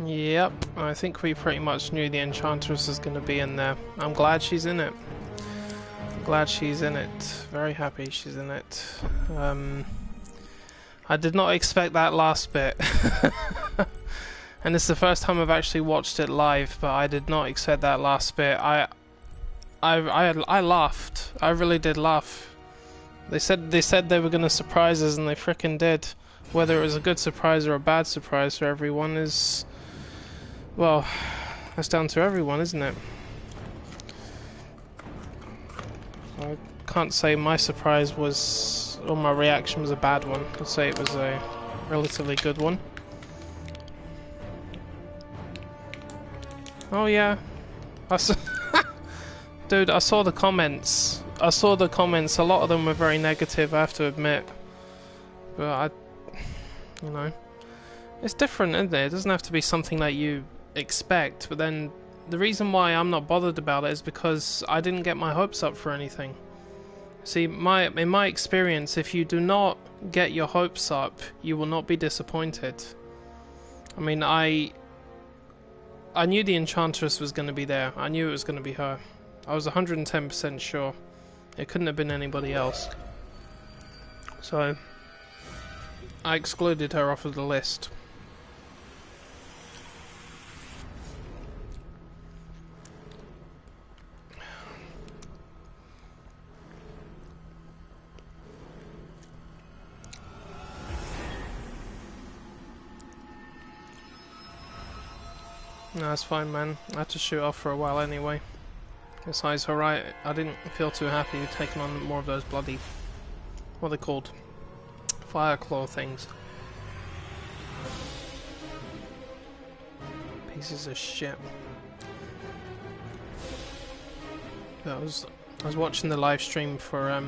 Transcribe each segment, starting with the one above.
Yep, I think we pretty much knew the Enchantress was going to be in there. I'm glad she's in it. Glad she's in it. Very happy she's in it. I did not expect that last bit. And it's the first time I've actually watched it live, but I did not expect that last bit. I laughed. I really did laugh. They said they were going to surprise us, and they frickin' did. Whether it was a good surprise or a bad surprise for everyone is, well, that's down to everyone, isn't it? I can't say my surprise was, or my reaction was a bad one. I'd say it was a relatively good one. Oh yeah, dude, I saw the comments. A lot of them were very negative, I have to admit. But you know, it's different, isn't it? It doesn't have to be something that you expect. But then the reason why I'm not bothered about it is because I didn't get my hopes up for anything. See, in my experience, if you do not get your hopes up, you will not be disappointed. I mean, I knew the Enchantress was going to be there. I knew it was going to be her. I was 110% sure. It couldn't have been anybody else. So I excluded her off of the list. No, that's fine, man. I had to shoot off for a while anyway. Besides, alright, I didn't feel too happy with taking on more of those bloody... what are they called? Fire claw things. Pieces of shit. I was watching the live stream for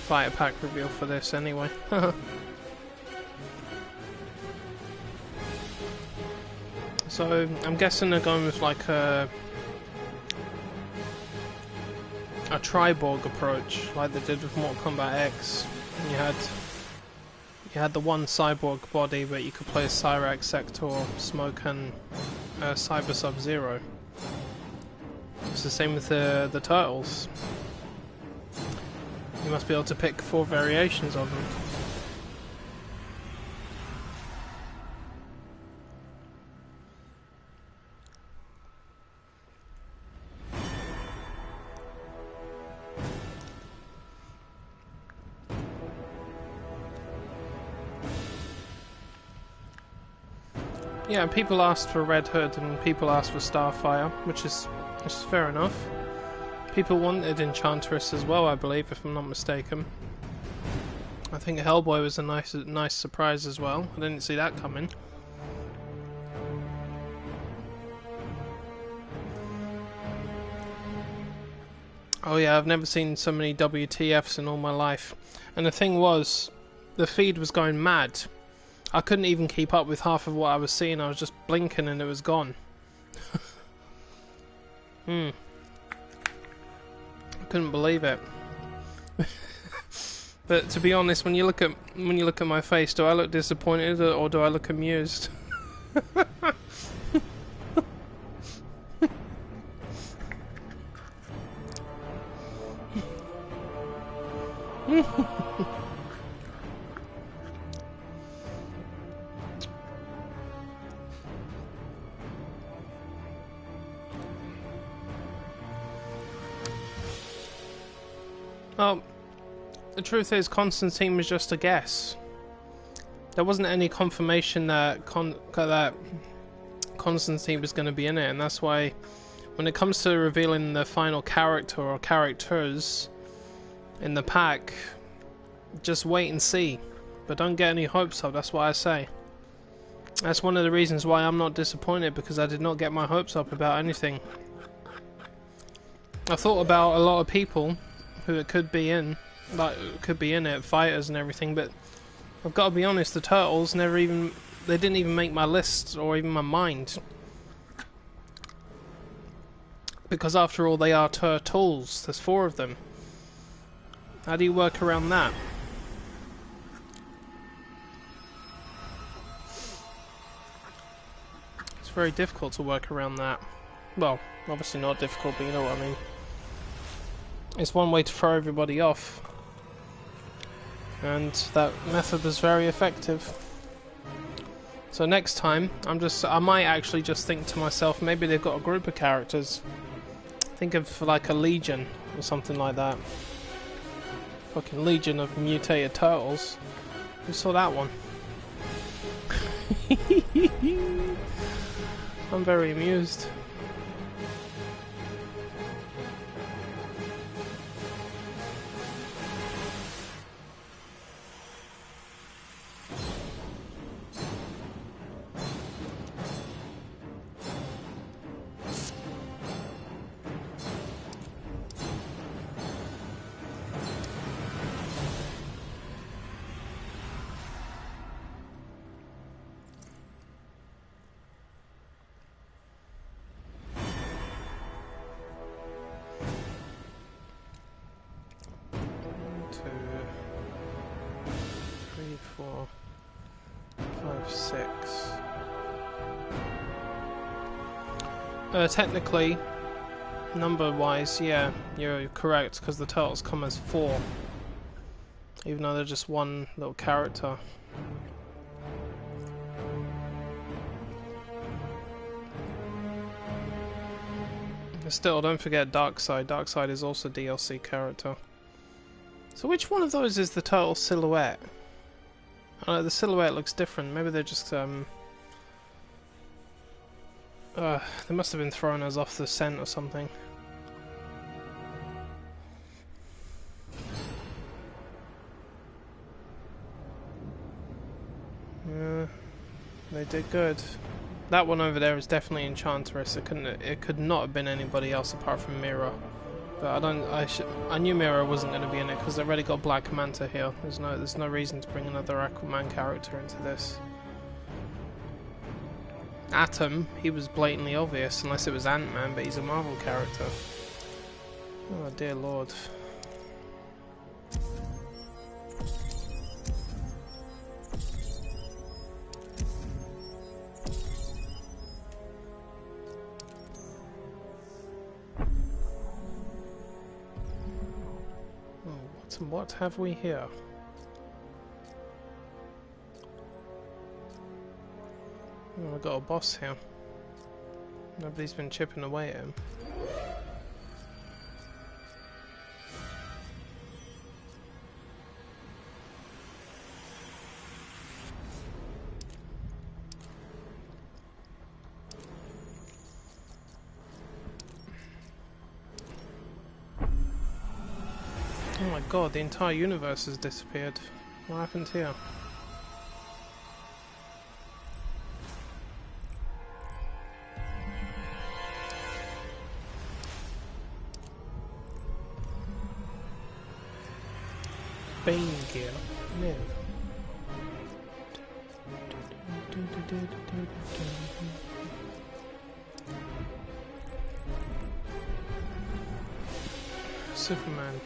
Fighter Pack reveal for this anyway. So I'm guessing they're going with like a Triborg approach, like they did with Mortal Kombat X. And you had the one cyborg body, but you could play as Cyrax, Sector, Smoke, and Cyber Sub-Zero. It's the same with the turtles. You must be able to pick 4 variations of them. Yeah, people asked for Red Hood and people asked for Starfire, which is fair enough. People wanted Enchantress as well, I believe, if I'm not mistaken. I think Hellboy was a nice surprise as well. I didn't see that coming. Oh yeah, I've never seen so many WTFs in all my life. And the thing was, the feed was going mad. I couldn't even keep up with half of what I was seeing. I was just blinking and it was gone. I couldn't believe it. But to be honest, when you look at my face, do I look disappointed or do I look amused? Well, the truth is, Constantine was just a guess. There wasn't any confirmation that Constantine was going to be in it, and that's why, when it comes to revealing the final character or characters in the pack, just wait and see. But don't get any hopes up, that's what I say. That's one of the reasons why I'm not disappointed, because I did not get my hopes up about anything. I thought about a lot of people who it could be in, like could be in it, fighters and everything, but I've got to be honest, the Turtles they didn't even make my list or even my mind. Because after all, they are turtles. There's 4 of them. How do you work around that? very difficult to work around that. Well, obviously not difficult, but you know what I mean. It's one way to throw everybody off. And that method was very effective. So next time, I might actually just think to myself, maybe they've got a group of characters. Think of like a legion or something like that. Fucking legion of mutated turtles. Who saw that one? I'm very amused. Technically, number-wise, yeah, you're correct, because the turtles come as 4. Even though they're just one little character. Still, don't forget Darkseid. Darkseid is also a DLC character. So which one of those is the turtle silhouette? The silhouette looks different. Maybe they're just, they must have been throwing us off the scent or something. Yeah, they did good. That one over there is definitely Enchantress. It could not have been anybody else apart from Mira. But I knew Mira wasn't going to be in it because they already got Black Manta here. There's no reason to bring another Aquaman character into this. Atom, he was blatantly obvious, unless it was Ant-Man, but he's a Marvel character. Oh dear lord. Oh, what have we here? Oh, we've got a boss here. Nobody's been chipping away at him. Oh my god, the entire universe has disappeared. What happened here? Bane gear. No. Superman.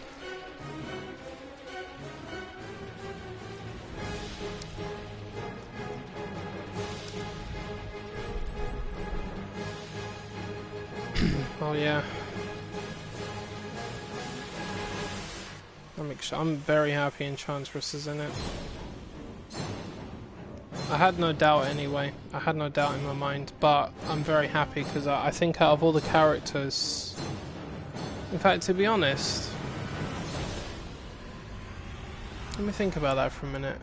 Oh yeah. I'm very happy Enchantress is in it. I had no doubt anyway. I had no doubt in my mind, but I'm very happy because I think out of all the characters... In fact, to be honest... Let me think about that for a minute.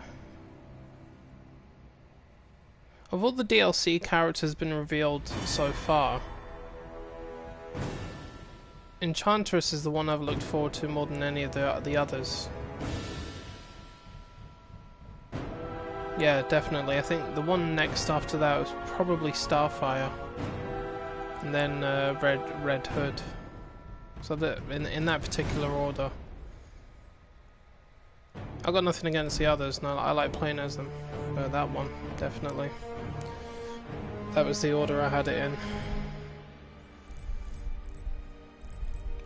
Of all the DLC characters been revealed so far, Enchantress is the one I've looked forward to more than any of the others. Yeah, definitely. I think the one next after that was probably Starfire, and then Red Hood. So that in that particular order. I've got nothing against the others. No, I like playing as them. But that one, definitely. That was the order I had it in.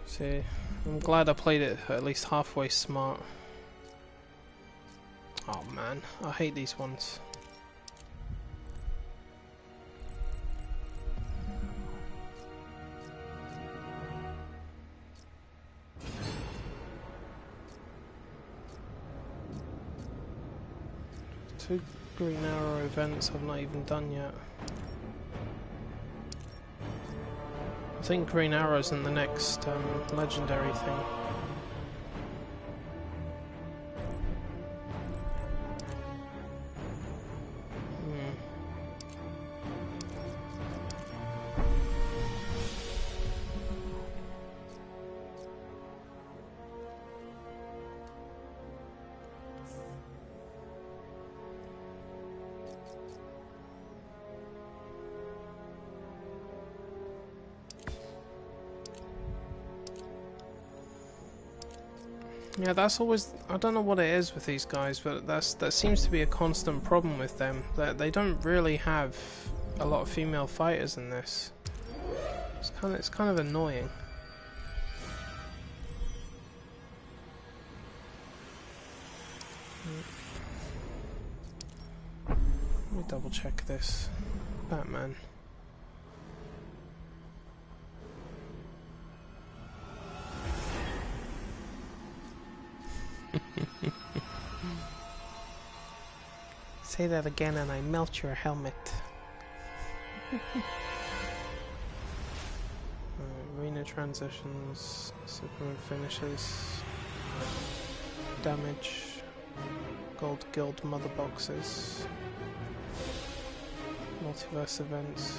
See, I'm glad I played it at least halfway smart. Oh man, I hate these ones. 2 green arrow events I've not even done yet. I think green arrow's in the next legendary thing. Yeah, that's always... I don't know what it is with these guys, but that seems to be a constant problem with them. That they don't really have a lot of female fighters in this. It's kind of annoying. Let me double check this. Batman. Say that again and I melt your helmet. Arena transitions, Superman finishes, damage, gold guild mother boxes, multiverse events.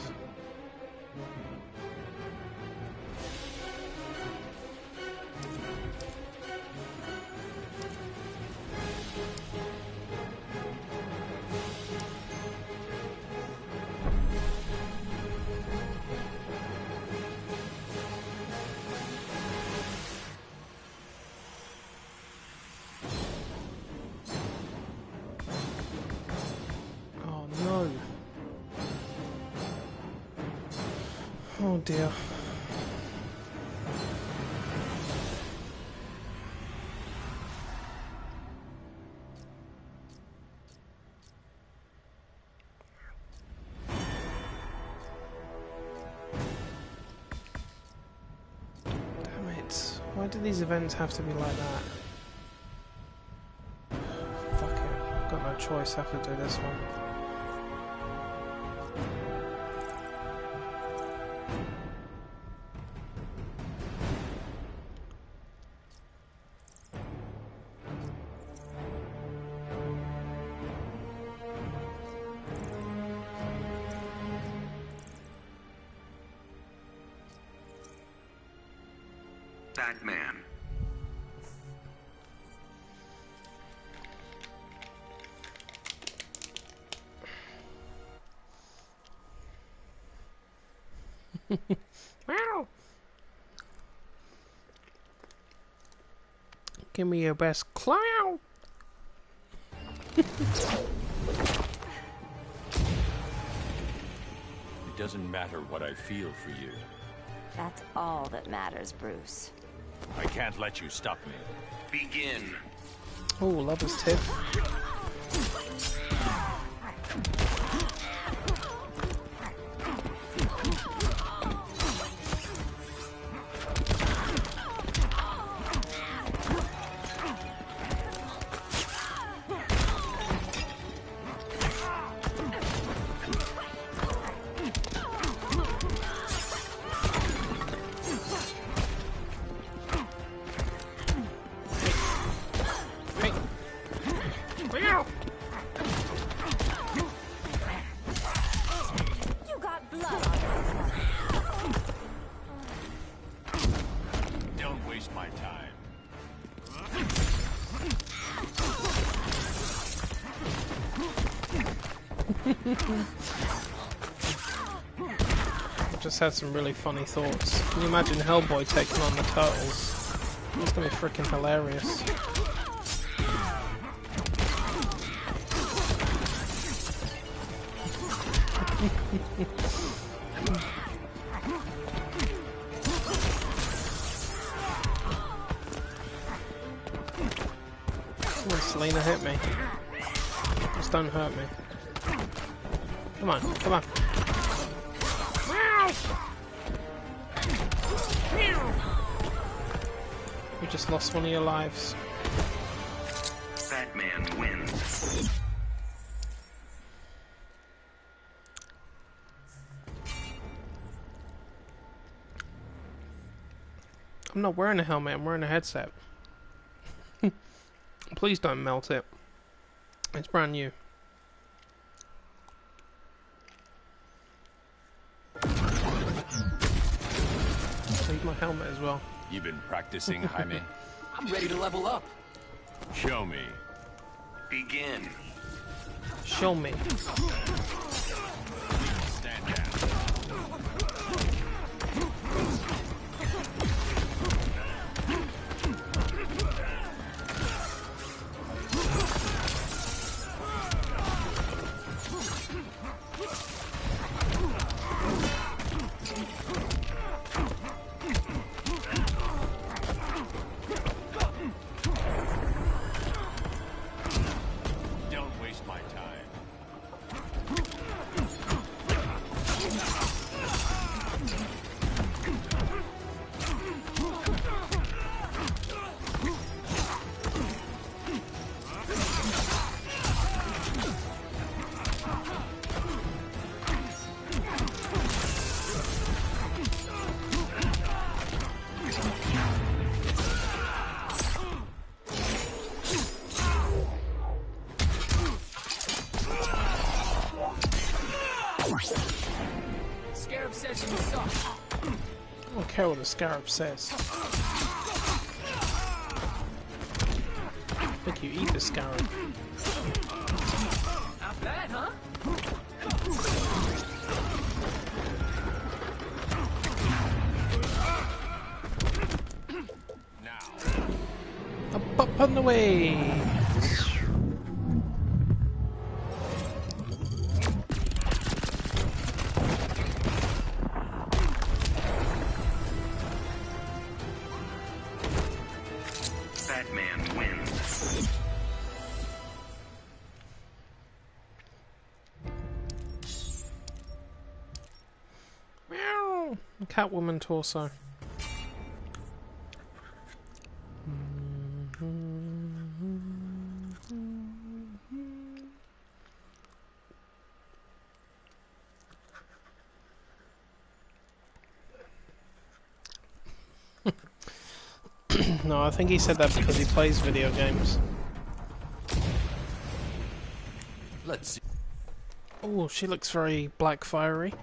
Oh dear. Damn it. Why do these events have to be like that? Fuck it. I've got no choice, I have to do this one. Batman. Wow. Give me your best clown. It doesn't matter what I feel for you. That's all that matters, Bruce. I can't let you stop me. Begin. Oh, lover's tip. Just had some really funny thoughts. Can you imagine Hellboy taking on the Turtles? It's gonna be freaking hilarious. Come on, Selena, hit me. Just don't hurt me. Come on, come on. You just lost one of your lives. Batman wins. I'm not wearing a helmet, I'm wearing a headset. Please don't melt it. It's brand new. Leave my helmet as well. You've been practicing, Jaime? I'm ready to level up. Show me. Begin. Show me. Stand down. Don't waste my time. Scarab session sucks. I don't care what the scarab says. I think you eat the scarab. Not bad, huh? Now. Up and away! Batman wins. Meow! Catwoman torso. No, I think he said that because he plays video games. Let's see. Oh, she looks very black fiery.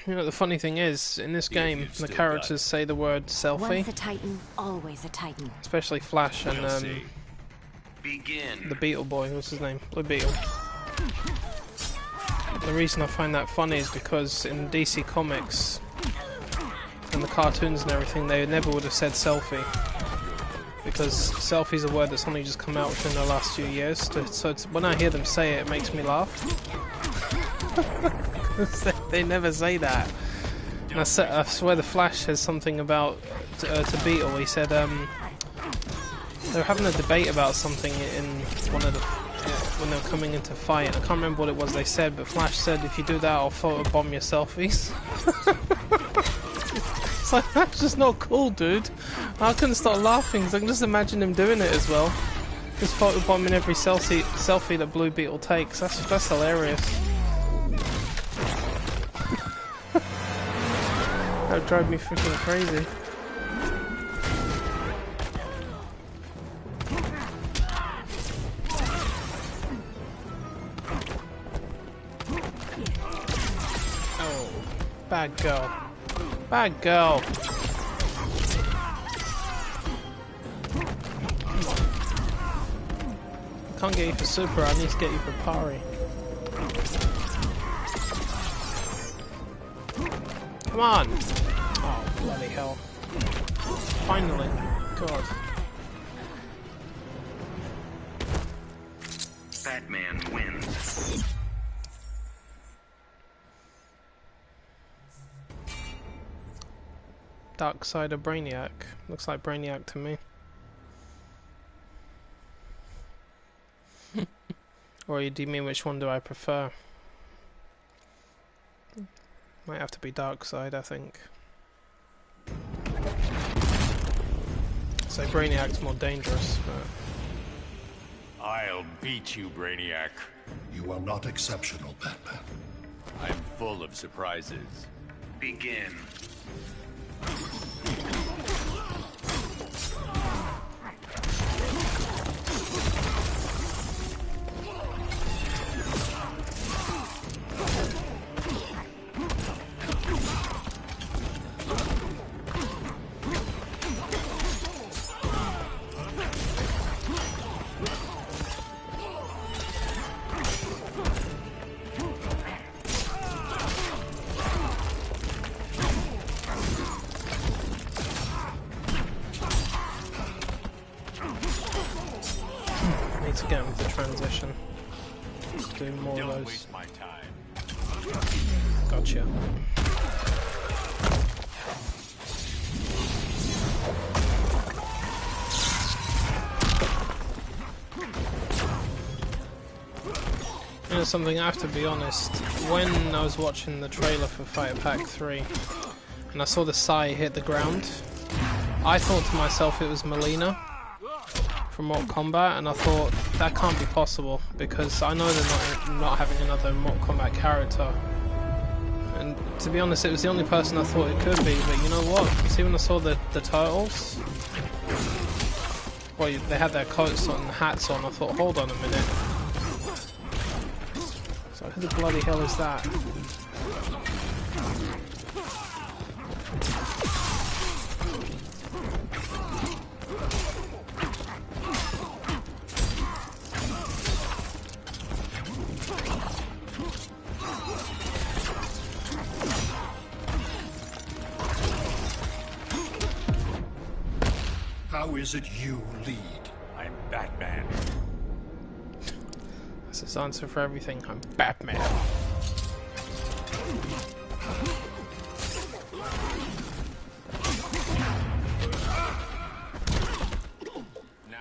You know, the funny thing is, in this game, the characters say the word selfie, Once a Titan, always a Titan. especially Flash and We'll see. Begin. the Beetle boy. What's his name? Blue Beetle. The reason I find that funny is because in DC Comics and the cartoons and everything, they never would have said selfie. Because selfie is a word that's only just come out within the last few years. So it's, when I hear them say it, it makes me laugh. They never say that. And I swear the Flash says something about to Beetle. He said they were having a debate about something in one of the when they were coming into fight. I can't remember what it was they said, but Flash said, "If you do that, I'll photobomb your selfies." It's like, that's just not cool, dude. I couldn't stop laughing because I can just imagine him doing it as well. Just photobombing every selfie that Blue Beetle takes. That's hilarious. That would drive me freaking crazy. Oh, bad girl. Bad girl. I can't get you for super, I need to get you for pari. Come on! Oh, bloody hell. Finally. God. Batman wins. Dark side of Brainiac. Looks like Brainiac to me. Or do you mean which one do I prefer? Might have to be Dark Side, I think. So Brainiac's more dangerous, but I'll beat you, Brainiac. You are not exceptional, Batman. I'm full of surprises. Begin. need to get with the transition. Do more of Don't those. waste my time. Gotcha. You know something, I have to be honest, when I was watching the trailer for Fighter Pack 3 and I saw the Sai hit the ground, I thought to myself it was Melina from Mortal Kombat, and I thought that can't be possible because I know they're not having another Mortal Kombat character. And to be honest, it was the only person I thought it could be, but you know what? See, when I saw the turtles, well, they had their coats on and hats on, I thought, hold on a minute. So who the bloody hell is that? How is it you lead? I'm Batman. That's his answer for everything. I'm Batman. Now.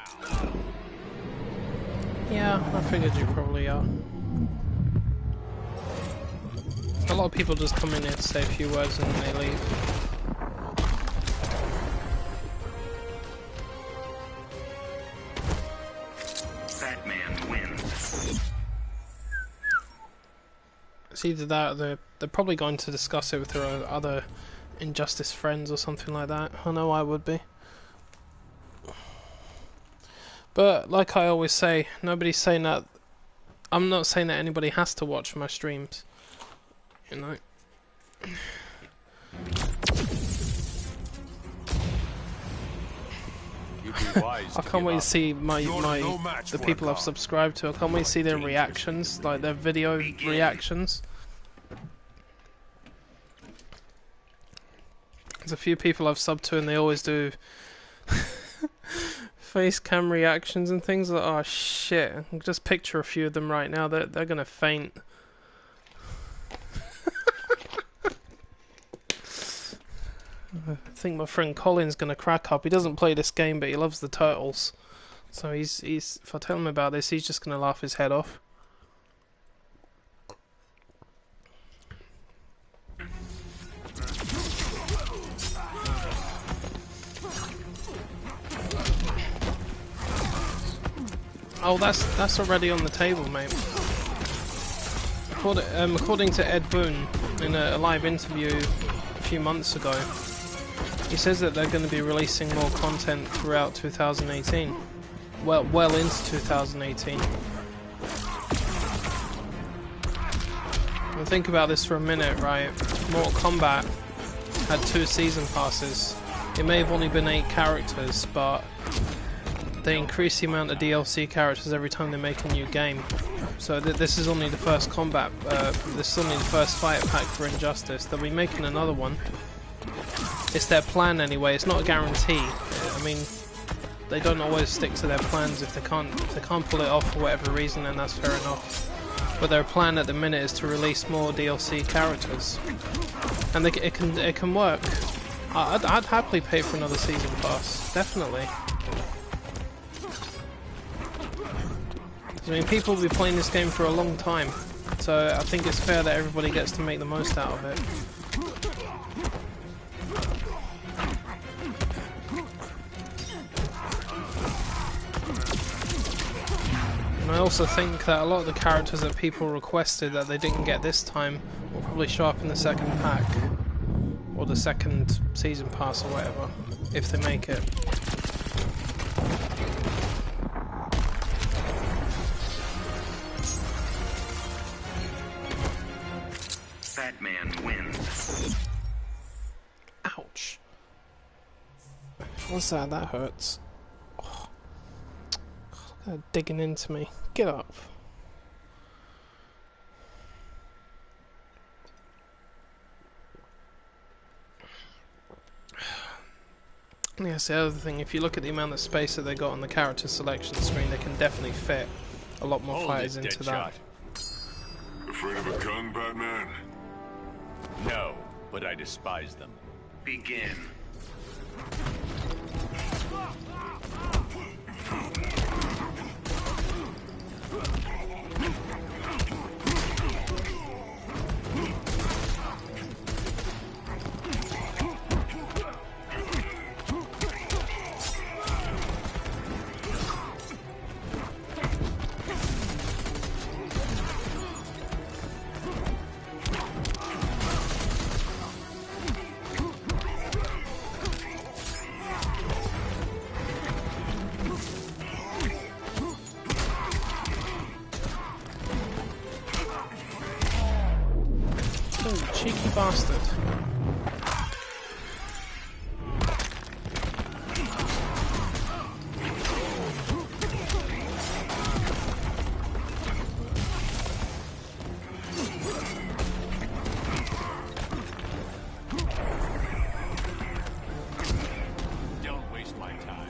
Yeah, I figured you probably are. A lot of people just come in here to say a few words and then they leave. Batman wins. It's either that or they're probably going to discuss it with their other Injustice friends or something like that. I know I would be. But like I always say, nobody's saying that. I'm not saying that anybody has to watch my streams. You know. You'd be wise I to can't give wait to up. see You're no match the for a people I've god. subscribed to. I can't wait to see their reactions, like their video reactions. There's a few people I've subbed to and they always do face cam reactions and things like, oh shit, I can just picture a few of them right now, they're gonna faint. I think my friend Colin's gonna crack up. He doesn't play this game but he loves the turtles. So he's if I tell him about this, he's just gonna laugh his head off. Oh, that's already on the table, mate. According to Ed Boon, in a live interview a few months ago, he says that they're going to be releasing more content throughout 2018. Well into 2018. And think about this for a minute, right? Mortal Kombat had 2 season passes. It may have only been 8 characters, but they increase the amount of DLC characters every time they make a new game. So this is only the first combat. This is only the first fighter pack for Injustice. They'll be making another one. It's their plan anyway. It's not a guarantee. I mean, they don't always stick to their plans. If they can't pull it off for whatever reason, then that's fair enough. But their plan at the minute is to release more DLC characters, and it can work. I'd happily pay for another season pass, definitely. I mean, people will be playing this game for a long time, so I think it's fair that everybody gets to make the most out of it. And I also think that a lot of the characters that people requested that they didn't get this time will probably show up in the second pack. Or the second season pass or whatever, if they make it. Batman wins. Ouch. What's that? That hurts. Oh. Digging into me. Get up. Yes, the other thing, if you look at the amount of space that they got on the character selection screen, they can definitely fit a lot more fighters into that. Afraid of a gun, Batman? No, but I despise them. Begin. Cheeky bastard. Don't waste my time.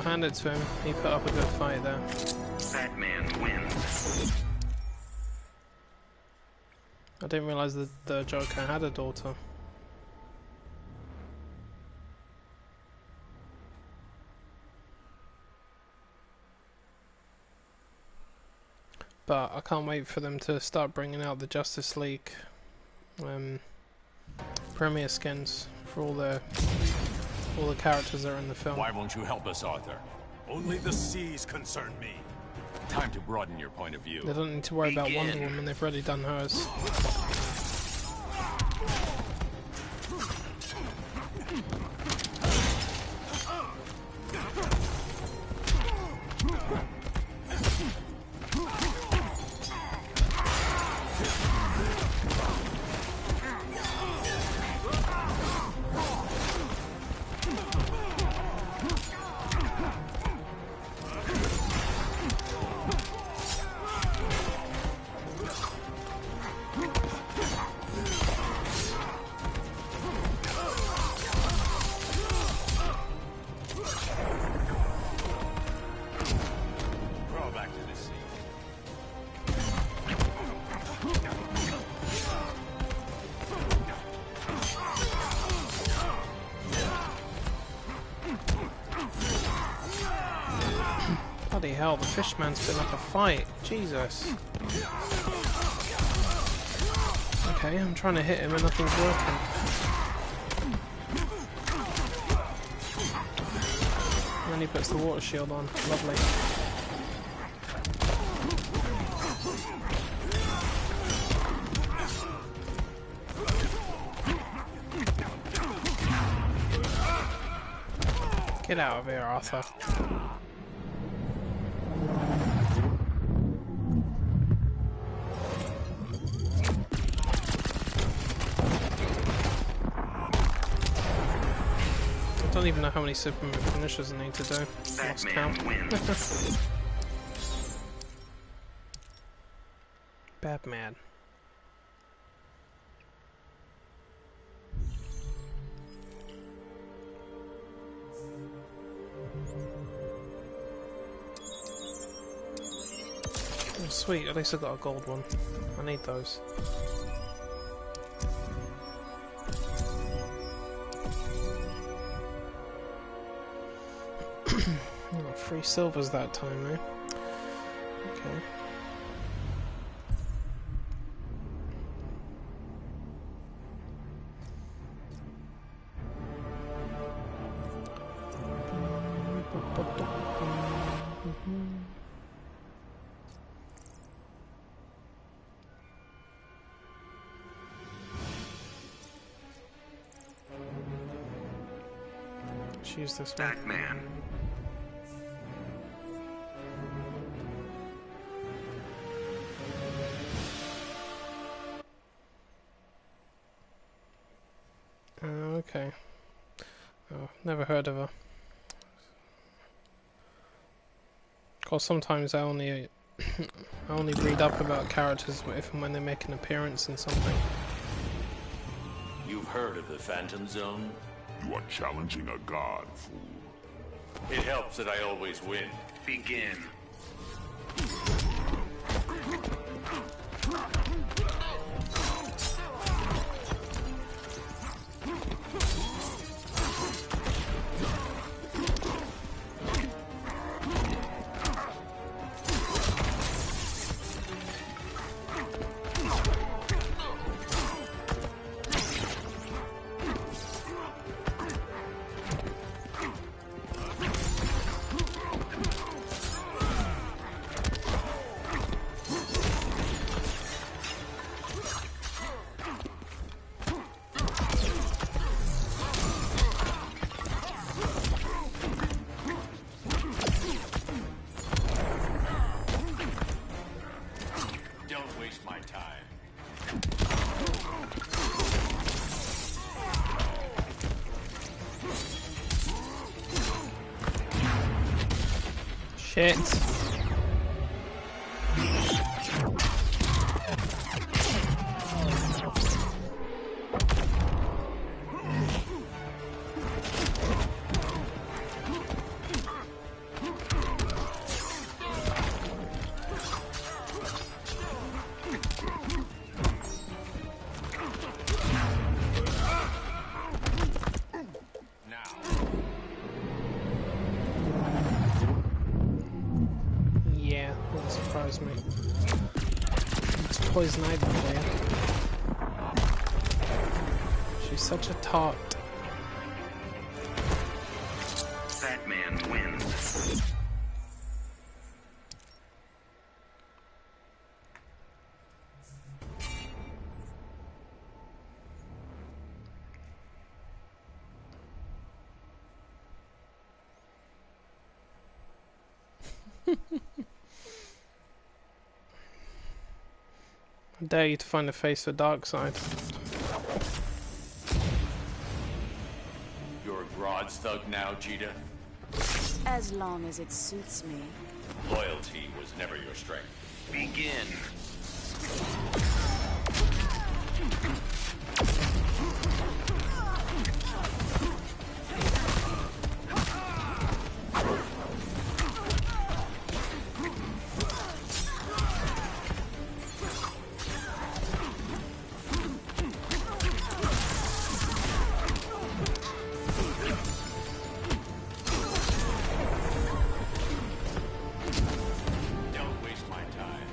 Hand it to him. He put up a good fight there. Batman wins. I didn't realise that the Joker had a daughter. But I can't wait for them to start bringing out the Justice League premiere skins for all the characters that are in the film. Why won't you help us, Arthur? Only the seas concern me. Time to broaden your point of They view. don't need to worry about Wonder Woman, they've already done hers. Crawl back to the sea. Bloody hell, the fishman's been up a fight. Jesus. Okay, I'm trying to hit him and nothing's working. And then he puts the water shield on. Lovely. Get out of here, Arthur. don't even know how many Superman finishes I need to do. Lost count. Batman wins. Batman. Oh, sweet, at least I got a gold one. I need those. Oh, 3 silvers that time, eh? Okay. Choose this one. Batman. Okay. Oh, never heard of her. Of course, sometimes I only I only read up about characters if and when they make an appearance in something. You've heard of the Phantom Zone? You are challenging a god, fool. It helps that I always win. Begin. Don't waste my time. Shit. Yeah, wouldn't surprise me. It's Poison Ivy there. She's such a tart. Batman wins. I dare you to find a face for Darkseid. You're a Grodd's thug now, Cheetah? As long as it suits me. Loyalty was never your strength. Begin. Don't waste my time.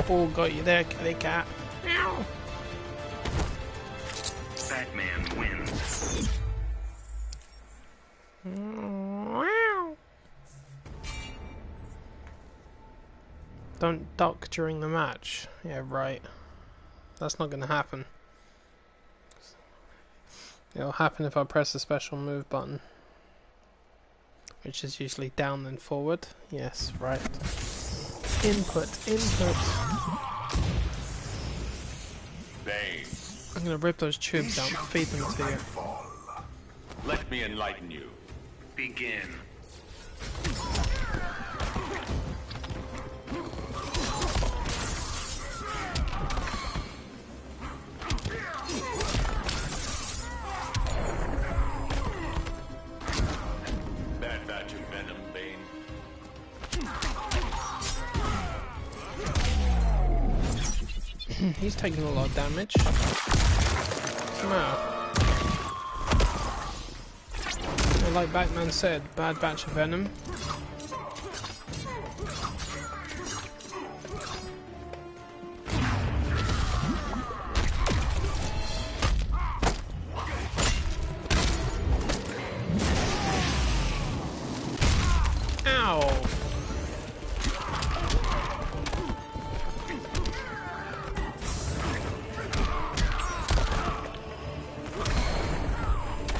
Oh, got you there, kitty cat. Ow. Batman wins. Don't duck during the match. Yeah, right. That's not gonna happen. It'll happen if I press the special move button, which is usually down then forward. Yes, right. Input. Bane, I'm gonna rip those tubes out and feed them to you. let me enlighten you. Begin. Bad batch of venom, Bane. He's taking a lot of damage. Wow. Well, like Batman said, bad batch of venom. Ow!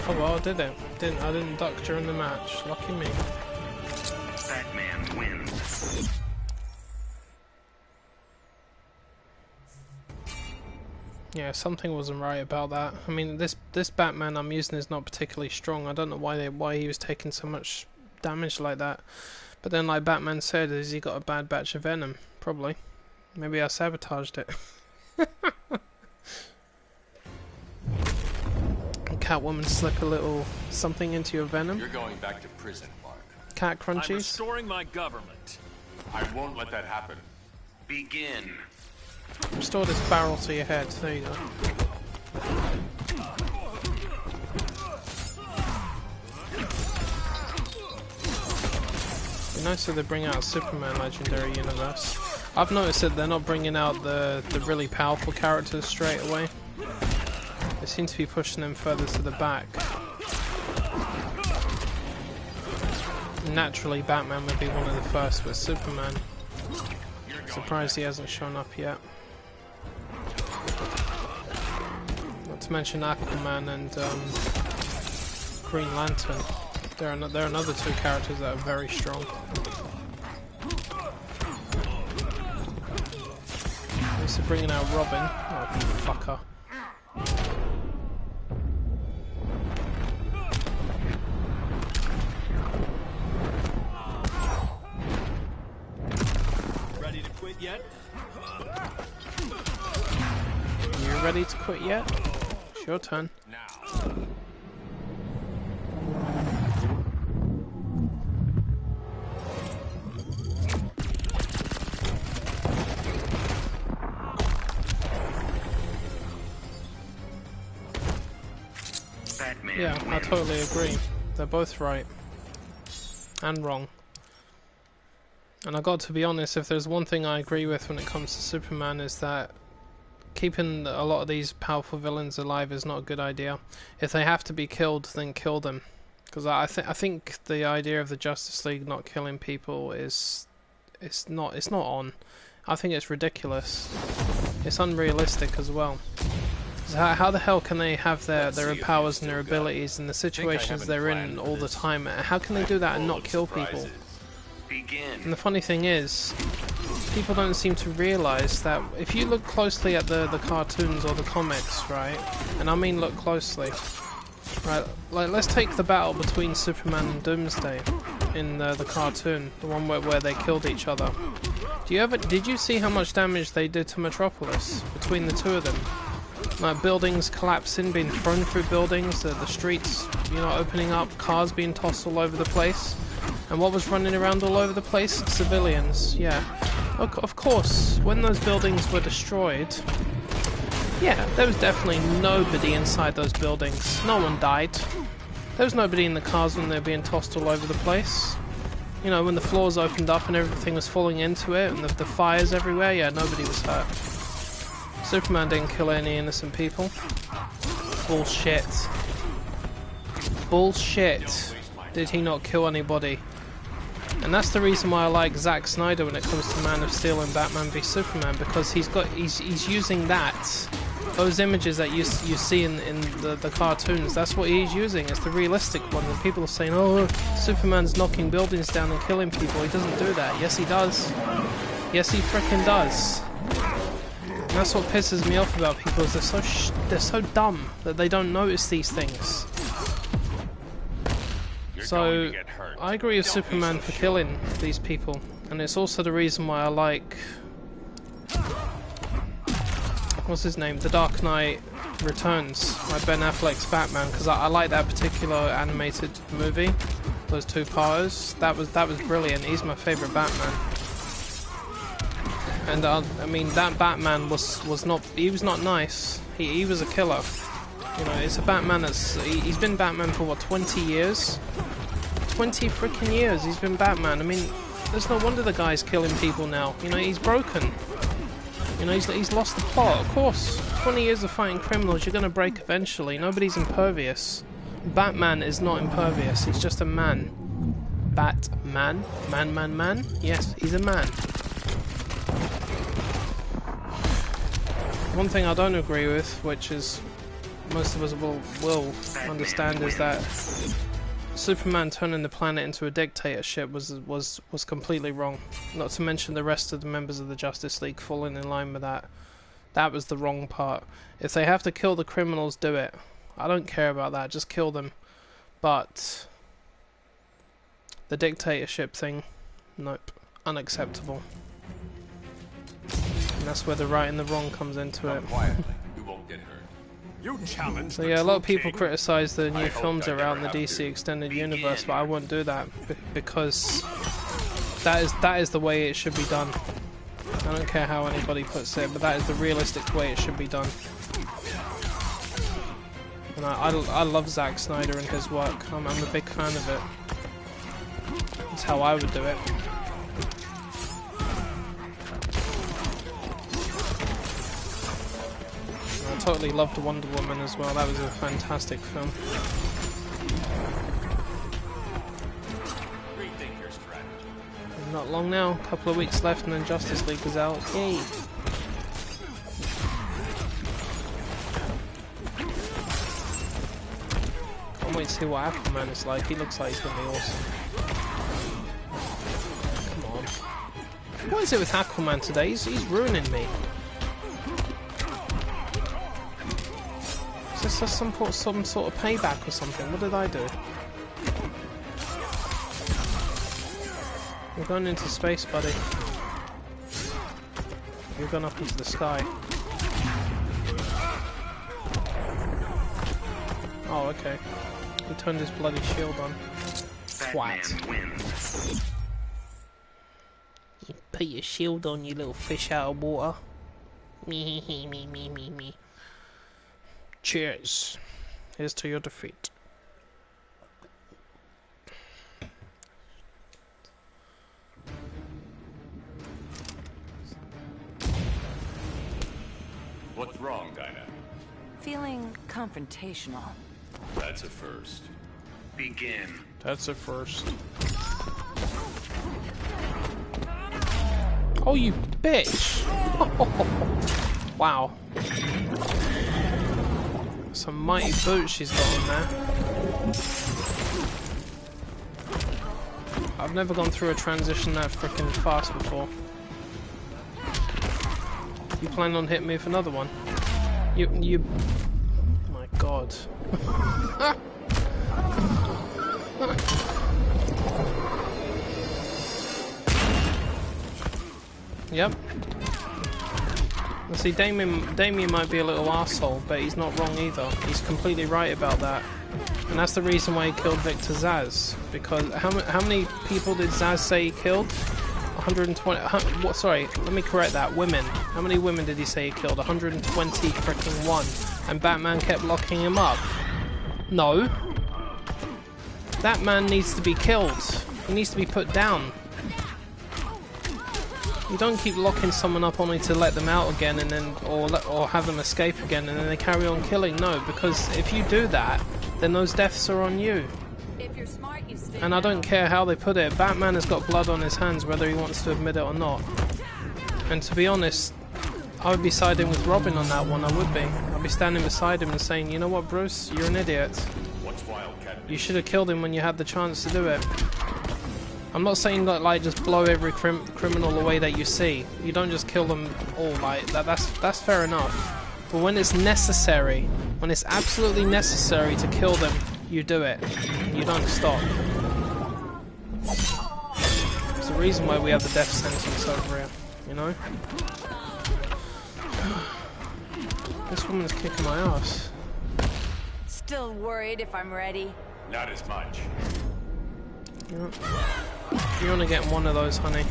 Oh well, did it? I didn't duck during the match. Lucky me. Batman wins. Yeah, something wasn't right about that. I mean, this Batman I'm using is not particularly strong. I don't know why he was taking so much damage like that. But then, like Batman said, is he got a bad batch of venom? Probably. Maybe I sabotaged it. Catwoman slip a little something into your venom. You're going back to prison, Mark. Cat I'm crunchies. restoring my government. I won't let that happen. Begin. Restore this barrel to your head. There you go. Be nice if they bring out a Superman Legendary Universe. I've noticed that they're not bringing out the really powerful characters straight away. They seem to be pushing them further to the back. Naturally, Batman would be one of the first, but Superman, surprised he hasn't shown up yet. Not to mention Aquaman and Green Lantern. They're another two characters that are very strong. At least they're bringing out Robin. Oh, you fucker. Ready to quit yet? You ready to quit yet? It's your turn. Now. Batman Yeah, I wins. totally agree. They're both right. And wrong. And I got to be honest, if there's one thing I agree with when it comes to Superman is that keeping a lot of these powerful villains alive is not a good idea. If they have to be killed, then kill them. Because I think the idea of the Justice League not killing people is not on. I think it's ridiculous. It's unrealistic as well. How the hell can they have their powers and their abilities and the situations they're in all the time? How can they do that and not kill people? Begin. And the funny thing is, people don't seem to realise that if you look closely at the cartoons or the comics, right? And I mean look closely. Right, like let's take the battle between Superman and Doomsday in the cartoon, the one where they killed each other. Did you see how much damage they did to Metropolis between the two of them? Like buildings collapsing, being thrown through buildings, the streets, opening up, cars being tossed all over the place. And what was running around all over the place? Civilians, yeah. Of course, when those buildings were destroyed, yeah, there was definitely nobody inside those buildings. No one died. There was nobody in the cars when they were being tossed all over the place. When the floors opened up and everything was falling into it, and the fires everywhere, yeah, nobody was hurt. Superman didn't kill any innocent people. Bullshit. Bullshit. Did he not kill anybody? And that's the reason why I like Zack Snyder when it comes to Man of Steel and Batman v Superman, because he's using those images that you see in the cartoons. That's what he's using. It's the realistic one. And people are saying, "Oh, Superman's knocking buildings down and killing people." He doesn't do that. Yes, he does. Yes, he frickin' does. And that's what pisses me off about people, is they're so dumb that they don't notice these things. So I agree with Superman for killing these people, and it's also the reason why I like, what's his name, The Dark Knight Returns, like Ben Affleck's Batman, because I like that particular animated movie, those two parts. That was brilliant. He's my favourite Batman. And I mean, that Batman was not nice. He was a killer. You know, it's a Batman he's been Batman for what, 20 years? 20 freaking years he's been Batman. I mean, there's no wonder the guy's killing people now. You know, he's broken. You know, he's lost the plot. Of course, 20 years of fighting criminals, you're gonna break eventually. Nobody's impervious. Batman is not impervious. He's just a man. Batman? Man? Yes, he's a man. One thing I don't agree with, which is most of us will understand, is that Superman turning the planet into a dictatorship was completely wrong. Not to mention the rest of the members of the Justice League falling in line with that. That was the wrong part. If they have to kill the criminals, do it. I don't care about that, just kill them. But the dictatorship thing, nope. Unacceptable. And that's where the right and the wrong comes into it. Quietly. You won't get hurt. You challenge So the yeah, a lot of true people king? criticise the new I hope films I around the never have DC to. Extended Universe, but I won't do that because that is the way it should be done. I don't care how anybody puts it, but that is the realistic way it should be done. And I love Zack Snyder and his work. I'm a big fan of it. That's how I would do it. I totally loved Wonder Woman as well. That was a fantastic film. Rethink your strategy. Not long now, a couple of weeks left and then Justice League is out. Yay! Can't wait to see what Aquaman is like. He looks like he's gonna be awesome. Come on. What is it with Aquaman today? He's ruining me. Is this some sort of payback or something? What did I do? We're going into space, buddy. You're going up into the sky. Oh, okay. He turned his bloody shield on. Twat. Batman wins. You put your shield on, you little fish out of water. Me. Cheers. Here's to your defeat. What's wrong, Dinah? Feeling confrontational. That's a first. Begin. That's a first. Oh, you bitch! Wow. Some mighty boots she's got in there. I've never gone through a transition that freaking fast before. You plan on hitting me with another one? You... Oh my god. Yep. See, Damien might be a little asshole, but he's not wrong either. He's completely right about that. And that's the reason why he killed Victor Zsasz. Because how many people did Zsasz say he killed? 120... sorry, let me correct that. Women. How many women did he say he killed? 120 freaking 1. And Batman kept locking him up. No. That man needs to be killed. He needs to be put down. You don't keep locking someone up only to let them out again, and then or have them escape again, and then they carry on killing. No, because if you do that, then those deaths are on you. If you're smart, you stay And I don't care how they put it. Batman has got blood on his hands, whether he wants to admit it or not. And to be honest, I would be siding with Robin on that one. I would be. I'd be standing beside him and saying, you know what, Bruce, you're an idiot. What's Wildcat? You should have killed him when you had the chance to do it. I'm not saying that like just blow every criminal away that you see. You don't just kill them all like that. That's fair enough. But when it's necessary, when it's absolutely necessary to kill them, you do it. You don't stop. There's a reason why we have the death sentence over here, you know? This woman's kicking my ass. Still worried if I'm ready? Not as much. You're only getting one of those, honey.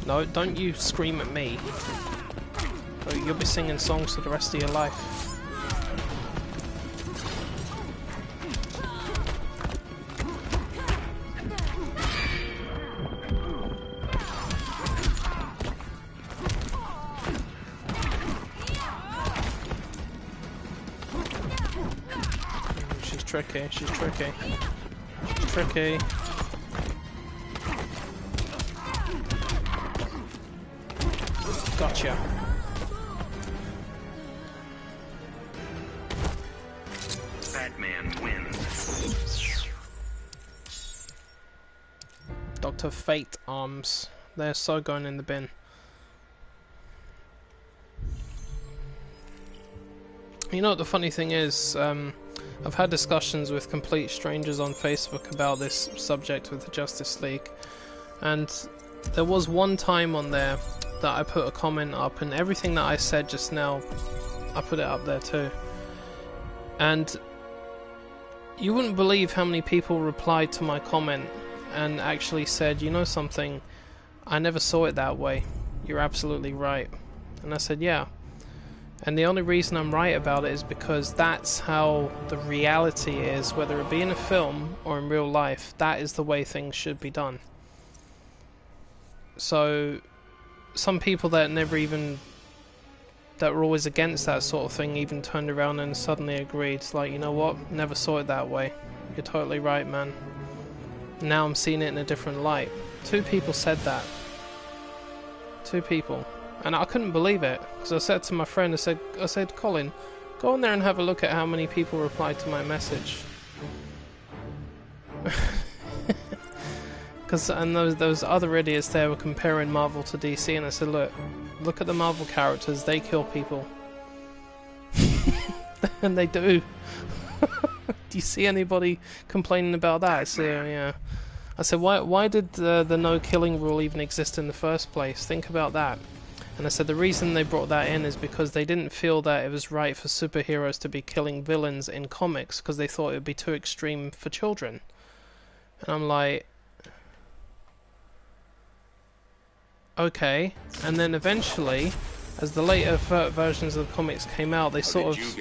No, don't you scream at me. You'll be singing songs for the rest of your life. She's tricky, she's tricky. She's tricky. Gotcha. Batman wins. Dr. Fate arms. They're so going in the bin. You know what the funny thing is? I've had discussions with complete strangers on Facebook about this subject with the Justice League, and there was one time on there that I put a comment up, and everything that I said just now, I put it up there too. And you wouldn't believe how many people replied to my comment and actually said, you know something, I never saw it that way. You're absolutely right. And I said, yeah. And the only reason I'm right about it is because that's how the reality is, whether it be in a film or in real life. That is the way things should be done. So some people that were always against that sort of thing even turned around and suddenly agreed. It's like, you know what, never saw it that way. You're totally right, man. Now I'm seeing it in a different light. 2 people said that. 2 people. And I couldn't believe it, because I said to my friend, I said, Colin, go on there and have a look at how many people replied to my message. And those other idiots there were comparing Marvel to DC, and I said, look at the Marvel characters, they kill people. And they do. Do you see anybody complaining about that? So yeah. I said, why did the no killing rule even exist in the first place? Think about that. And I said the reason they brought that in is because they didn't feel that it was right for superheroes to be killing villains in comics, because they thought it would be too extreme for children. And I'm like, okay. And then eventually, as the later versions of the comics came out, they sort of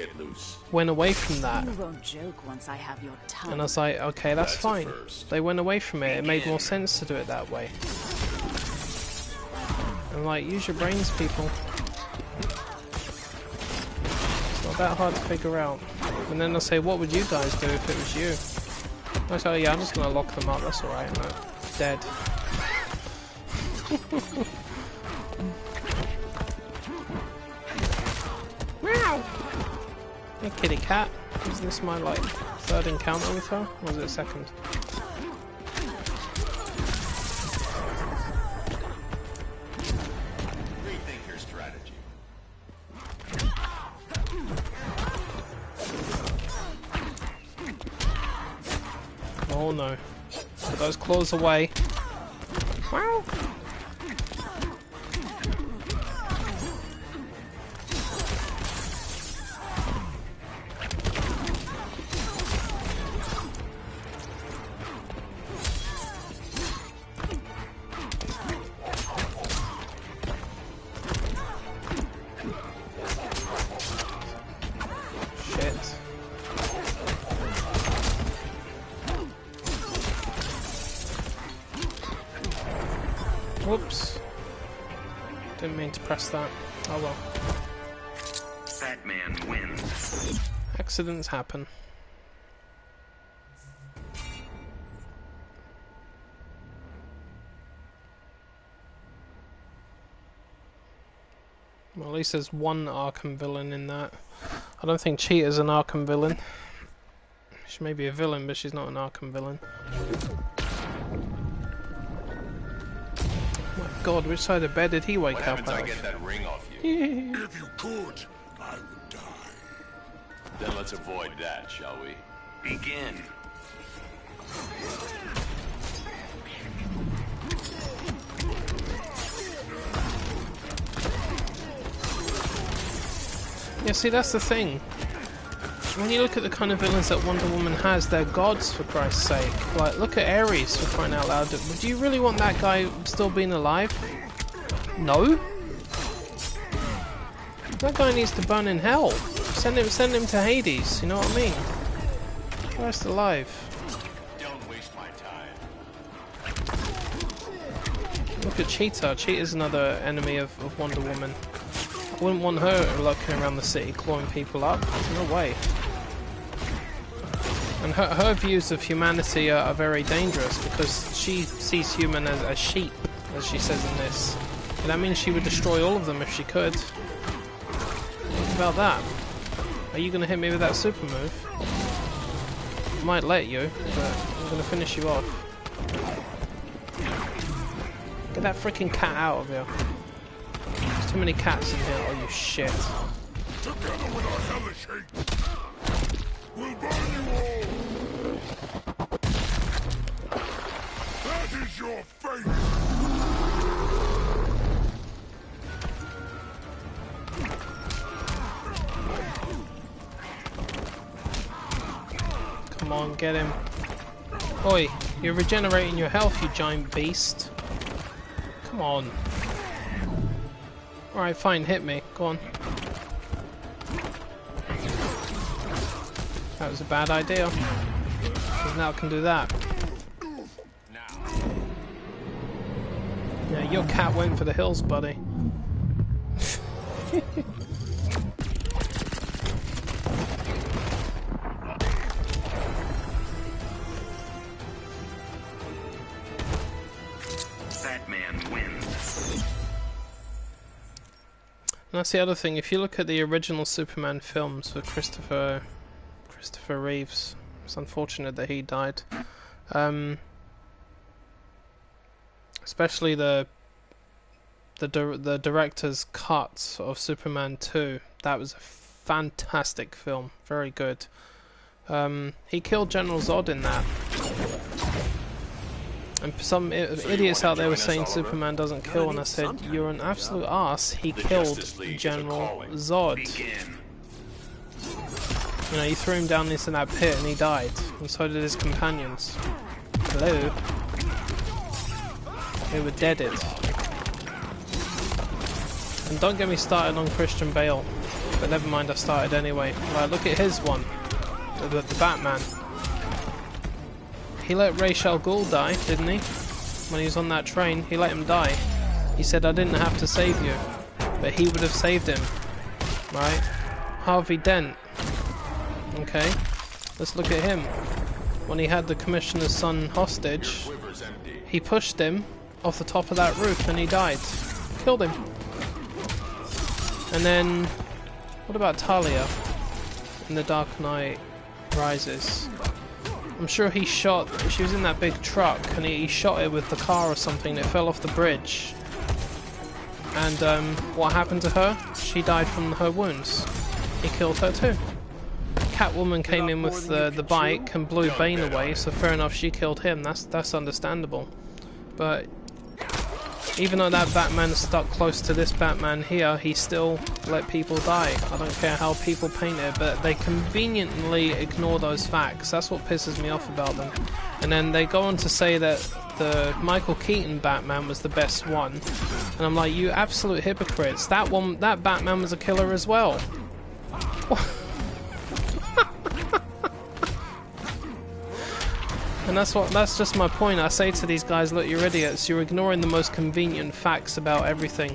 went away from that. You won't joke once I have your tongue. And I was like, okay, that's fine. They went away from it. It made more sense to do it that way. And like, use your brains, people. It's not that hard to figure out. And then I say, what would you guys do if it was you? I say, yeah, I'm just gonna lock them up. That's alright. No, dead. Meow. Hey, kitty cat. Isn't this my like 3rd encounter with her? Or was it 2nd? Oh no. Put those claws away. Wow. Whoops. Didn't mean to press that. Oh well. Batman wins. Accidents happen. Well, at least there's one Arkham villain in that. I don't think Cheetah's an Arkham villain. She may be a villain, but she's not an Arkham villain. Oh my god, which side of bed did he wake What up happens if I out get of? that ring off you? If you could, I would die. Then let's avoid that, shall we? Begin. Yeah, see, that's the thing. When you look at the kind of villains that Wonder Woman has, they're gods, for Christ's sake. Like, look at Ares, for crying out loud. Would you really want that guy still being alive? No? That guy needs to burn in hell. Send him to Hades, you know what I mean? Christ alive. Don't waste my time. Look at Cheetah. Cheetah's another enemy of Wonder Woman. I wouldn't want her lurking around the city, clawing people up. No way. And her views of humanity are very dangerous because she sees human as sheep, as she says in this. And that means she would destroy all of them if she could. Think about that. Are you going to hit me with that super move? I might let you, but I'm going to finish you off. Get that freaking cat out of here. There's too many cats in here. Oh, you shit. Together with our hellish hate, we'll burn you all. That is your fate. Come on, get him. Oi, you're regenerating your health, you giant beast. Come on. Alright, fine, hit me. Go on. That was a bad idea. Because now I can do that. Yeah, your cat went for the hills, buddy. Batman wins. And that's the other thing. If you look at the original Superman films with Christopher Reeves, it's unfortunate that he died. Especially the director's cut of Superman 2. That was a fantastic film. Very good. He killed General Zod in that. And some idiots out there were saying Superman doesn't kill, and I said, you're an absolute arse. He killed General Zod. Begin. You know, you threw him down into that pit and he died. And so did his companions. Hello? They were deaded. And don't get me started on Christian Bale. But never mind, I started anyway. Like, look at his one. The Batman. He let Ra's al Ghul die, didn't he? When he was on that train, he let him die. He said, I didn't have to save you. But he would have saved him. Right? Harvey Dent. Okay. Let's look at him. When he had the commissioner's son hostage, he pushed him off the top of that roof and he died. Killed him. And then, what about Talia in The Dark Knight Rises? I'm sure he shot, she was in that big truck and he shot it with the car or something. It fell off the bridge. And what happened to her? She died from her wounds. He killed her too. Catwoman came in with the bike and blew Bane away, so fair enough, she killed him. That's understandable. But even though that Batman stuck close to this Batman here, he still let people die. I don't care how people paint it, but they conveniently ignore those facts. That's what pisses me off about them. And then they go on to say that the Michael Keaton Batman was the best one. And I'm like, you absolute hypocrites. That Batman was a killer as well. And that's just my point. I say to these guys, look, you're idiots. You're ignoring the most convenient facts about everything.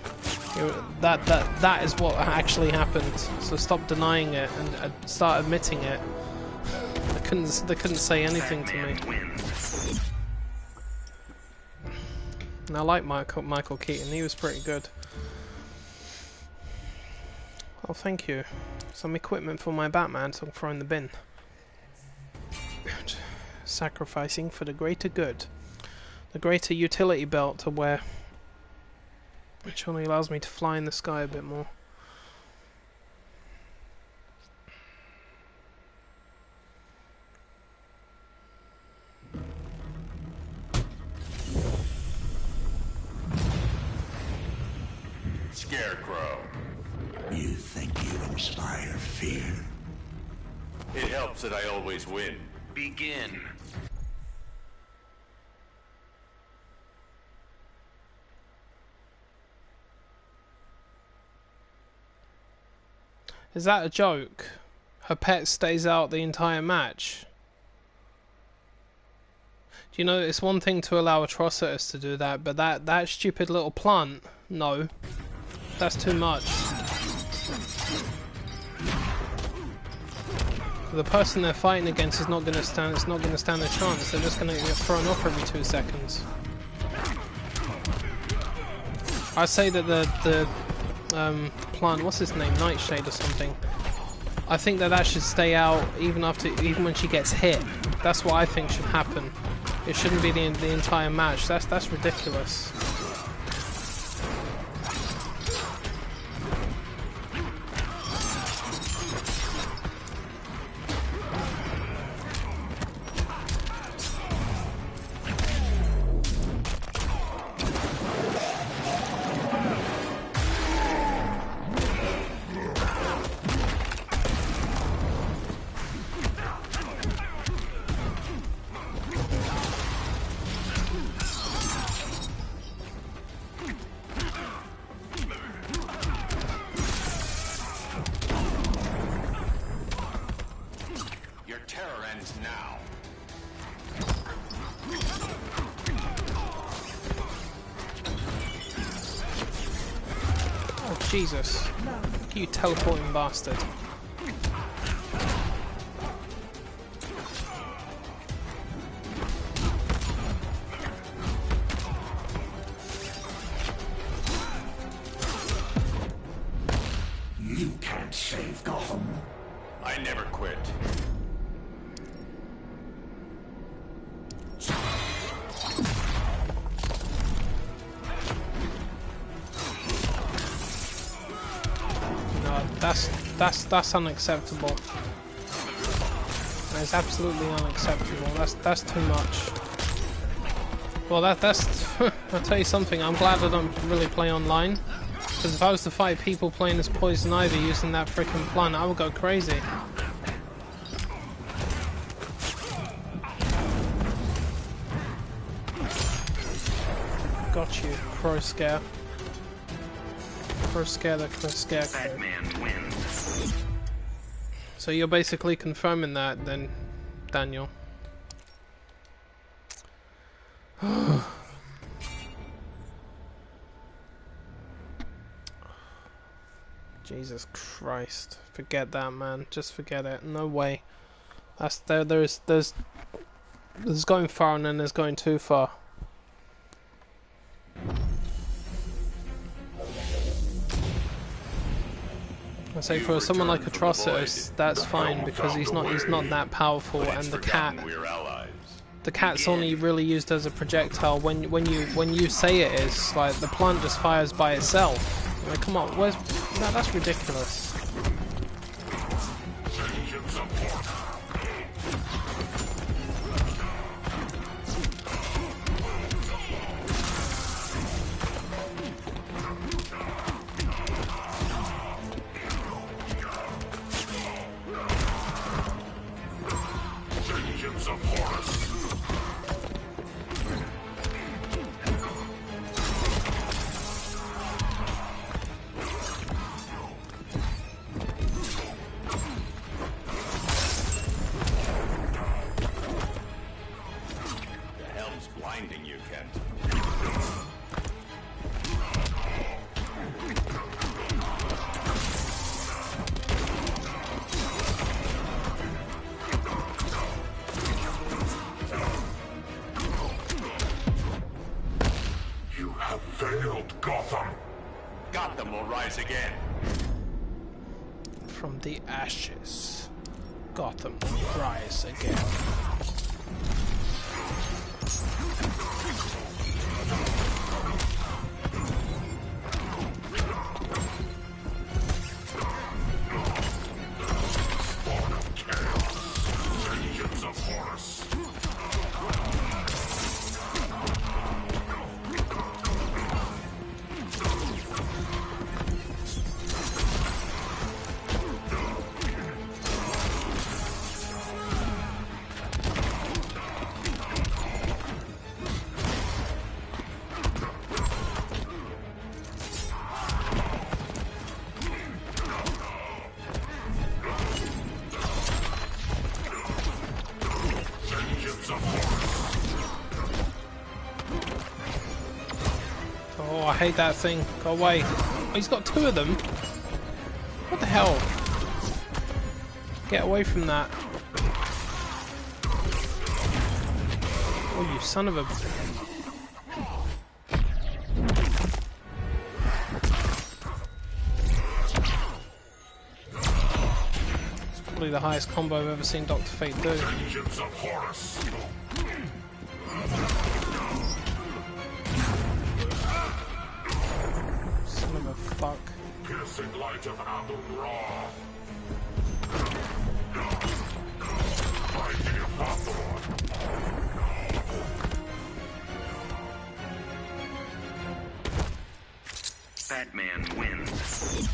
That is what actually happened. So stop denying it and start admitting it. They couldn't say anything to me. And I like Michael Keaton. He was pretty good. Oh, thank you. Some equipment for my Batman, so I'm throwing the bin. Sacrificing for the greater good. The greater utility belt to wear. Which only allows me to fly in the sky a bit more. Scarecrow. You think you inspire fear? It helps that I always win. Begin. Is that a joke? Her pet stays out the entire match. Do you know, it's one thing to allow Atrocitus to do that, but that stupid little plant, no. That's too much. The person they're fighting against is not going to stand. It's not going to stand a chance. They're just going to get thrown off every 2 seconds. I say that the plant, what's his name, Nightshade or something. I think that should stay out even when she gets hit. That's what I think should happen. It shouldn't be the entire match. That's ridiculous. Jesus. You teleporting bastard. You can't save Gotham. I never quit. That's unacceptable. That is absolutely unacceptable. That's too much. Well, that's. I'll tell you something. I'm glad I don't really play online, because if I was to fight people playing as Poison Ivy using that freaking plant, I would go crazy. Got you, Crow Scare. Crow Scare the Crow Scarecrow. Batman wins. So you're basically confirming that then, Daniel. Jesus Christ. Forget that, man. Just forget it. No way. That's there's going far and then there's going too far. I say for someone like Atrocitus, that's fine because he's not that powerful, and the cat's only really used as a projectile when you say it is. Like the plant just fires by itself. Like, come on, that's ridiculous. What's blinding you, Kent? You have failed, Gotham. Gotham will rise again. From the ashes, Gotham will rise again. Vengeance of Horus. Oh, I hate that thing. Go away. Oh, he's got two of them. What the hell? Get away from that. Oh, you son of a... It's probably the highest combo I've ever seen Dr. Fate do. Vengeance of Horus. Son of a fuck. Piercing light of Amun-Ra. Mighty Hawthorne. Batman wins.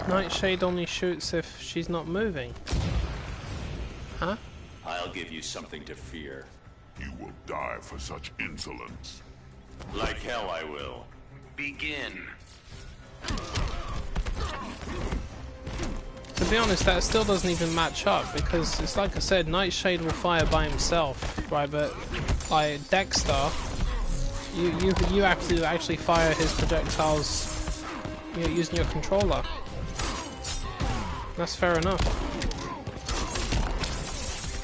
Nightshade only shoots if she's not moving. Huh? I'll give you something to fear. You will die for such insolence. Like hell I will. Begin. To be honest, that still doesn't even match up, because it's like I said, Nightshade will fire by himself, right? But like Dexter, you have to actually fire his projectiles, you know, using your controller. That's fair enough.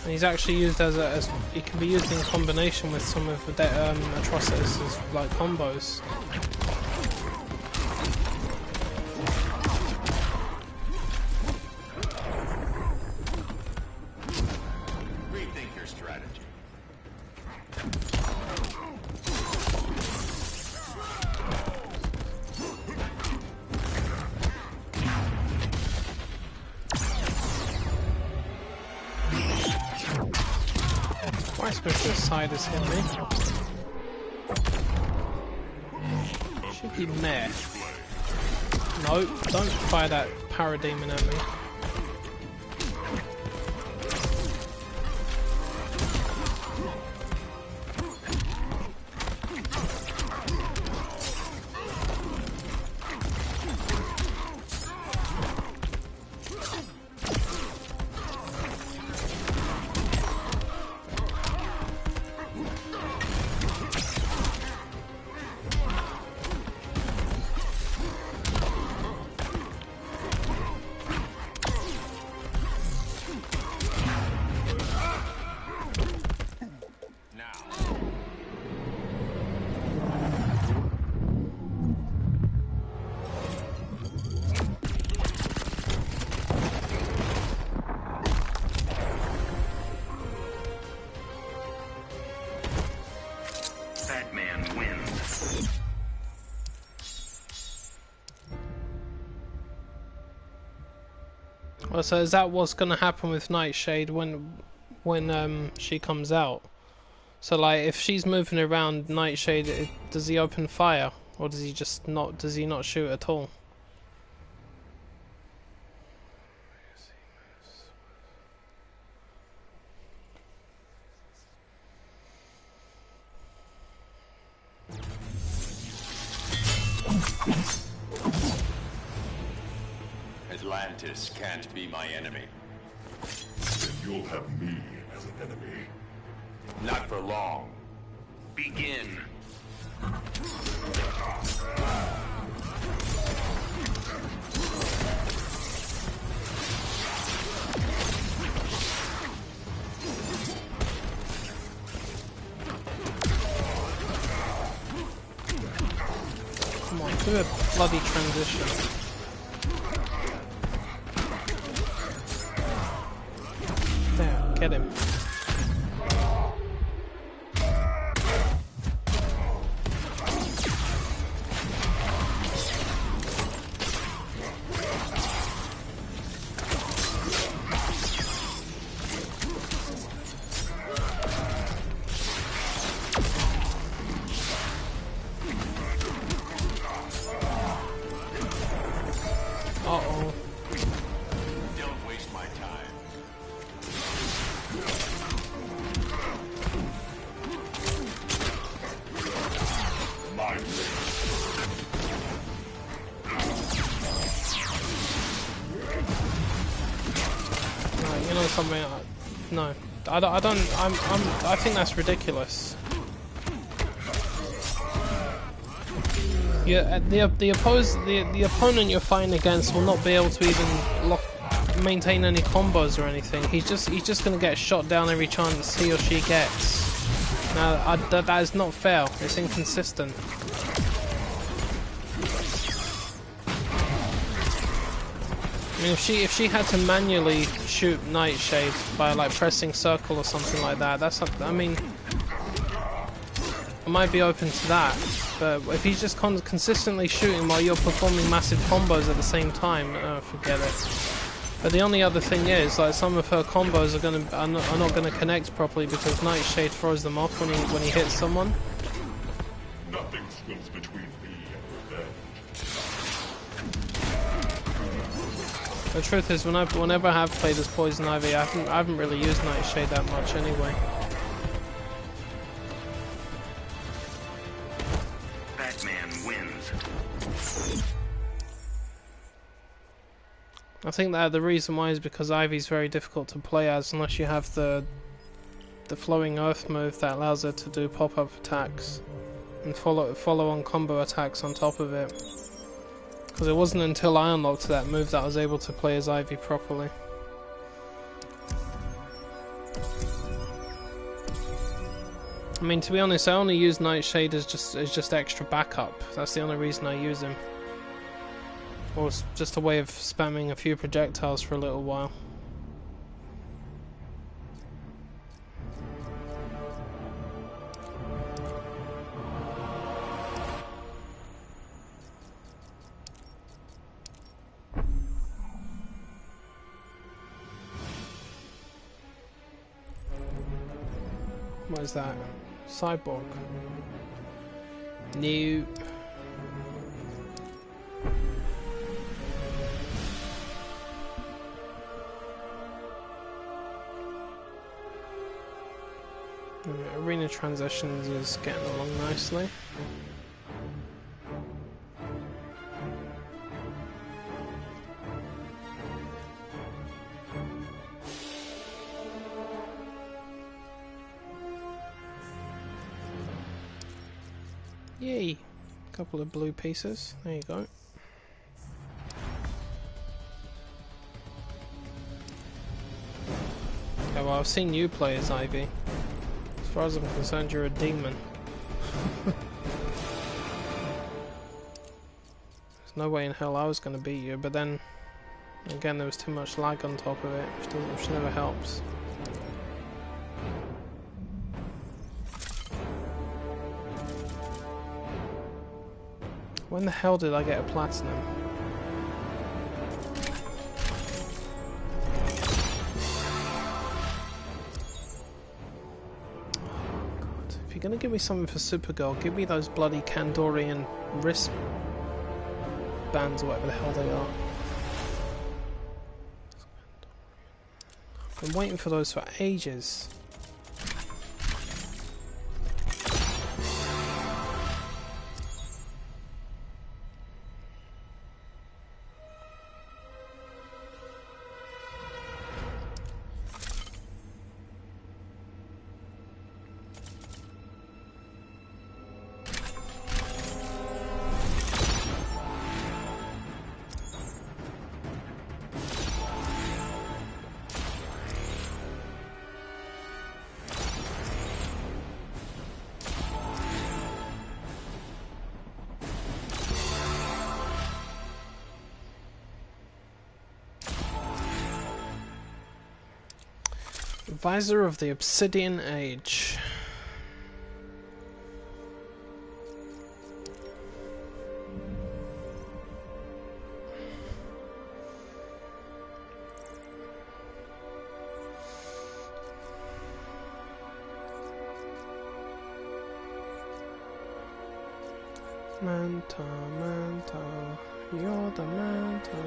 And he's actually used as he can be used in combination with some of the Atrocitus' like combos. Rethink your strategy. Why special side has hit me? Should be meh. No, don't fire that parademon at me. Batman wins. Well, so is that what's gonna happen with Nightshade when she comes out? So like, if she's moving around Nightshade, does he open fire, or does he just not? Does he not shoot at all? Atlantis can't be my enemy. Then you'll have me as an enemy. Not for long. Begin. Come on, do a bloody transition. There, get him. Uh-oh. Don't waste my time. My blade. Right, you know something? No, I think that's ridiculous. Yeah, the opponent you're fighting against will not be able to even maintain any combos or anything. He's just gonna get shot down every chance he or she gets. Now that is not fair. It's inconsistent. I mean, if she had to manually shoot Nightshade by like pressing circle or something like that, that's not, I mean, I might be open to that. But if he's just consistently shooting while you're performing massive combos at the same time, forget it. But the only other thing is, like, some of her combos are not gonna connect properly because Nightshade throws them off when he hits someone. Nothing swims between me and revenge. The truth is, whenever I have played as Poison Ivy, I haven't really used Nightshade that much anyway. Batman wins. I think that the reason why is because Ivy's very difficult to play as unless you have the flowing earth move that allows her to do pop-up attacks and follow on combo attacks on top of it. Because it wasn't until I unlocked that move that I was able to play as Ivy properly. I mean, to be honest, I only use Nightshade as just extra backup. That's the only reason I use him. Or it's just a way of spamming a few projectiles for a little while. What is that? Cyborg. New. Arena transitions is getting along nicely. Yay! Couple of blue pieces. There you go. Okay, well, I've seen you play as Ivy. As far as I'm concerned, you're a demon. There's no way in hell I was going to beat you, but then again there was too much lag on top of it, which never helps. When the hell did I get a platinum? If you're gonna give me something for Supergirl, give me those bloody Kandorian wrist bands or whatever the hell they are. I've been waiting for those for ages. Visor of the Obsidian Age. Manta, Manta, you're the Manta.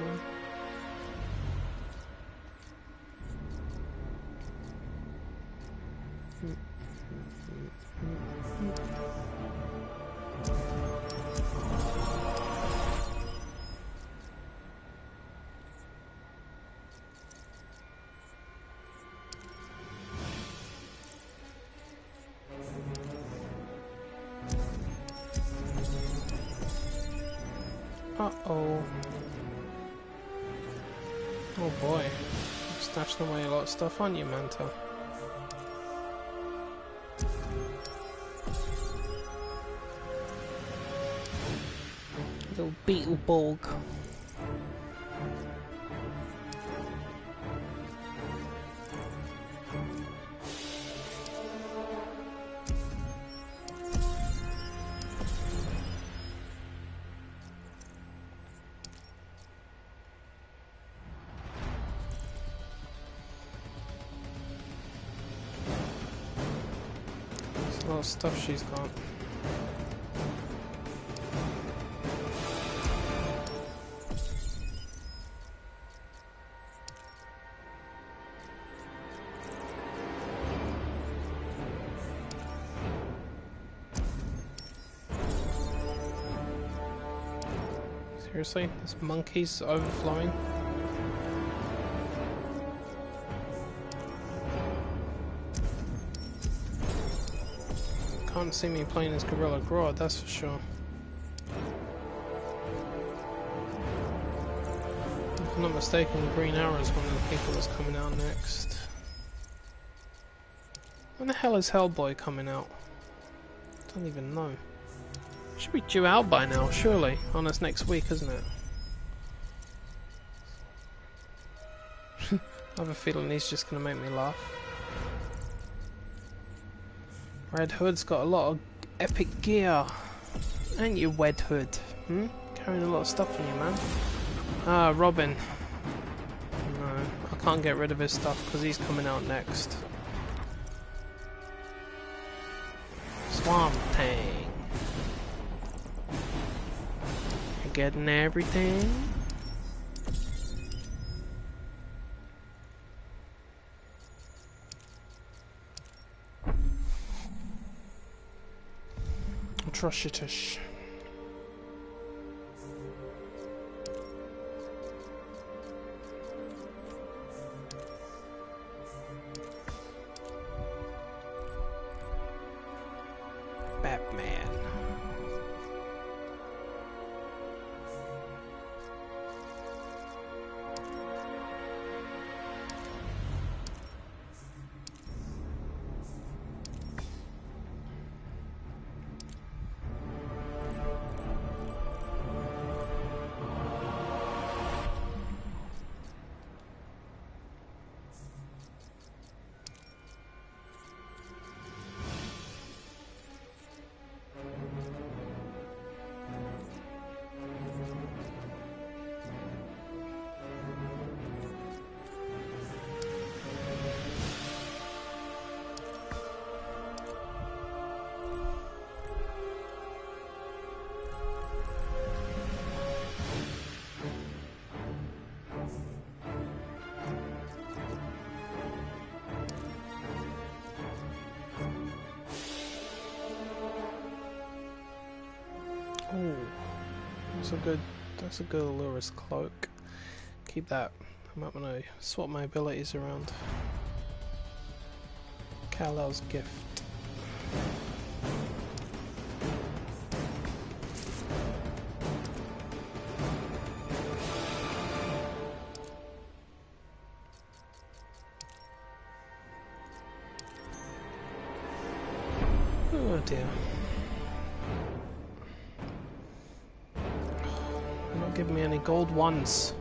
Uh-oh. Oh boy. You've snatched away a lot of stuff on you, Manta. Little Beetleborg. There's a lot of stuff she's got. Seriously? This monkey's overflowing? Can't see me playing as Gorilla Grodd, that's for sure. If I'm not mistaken, Green Arrow is one of the people that's coming out next. When the hell is Hellboy coming out? Don't even know. Should be due out by now, surely. On us next week, isn't it? I have a feeling he's just gonna make me laugh. Red Hood's got a lot of epic gear. Ain't you, Red Hood? Hmm? Carrying a lot of stuff on you, man. Ah, Robin. No, I can't get rid of his stuff because he's coming out next. Swamp Thing. You're getting everything? Atrocitus. Batman. Ooh, that's a good Allura's cloak. Keep that. I might want to swap my abilities around. Kal-El's gift. Oh dear. Not giving me any gold ones.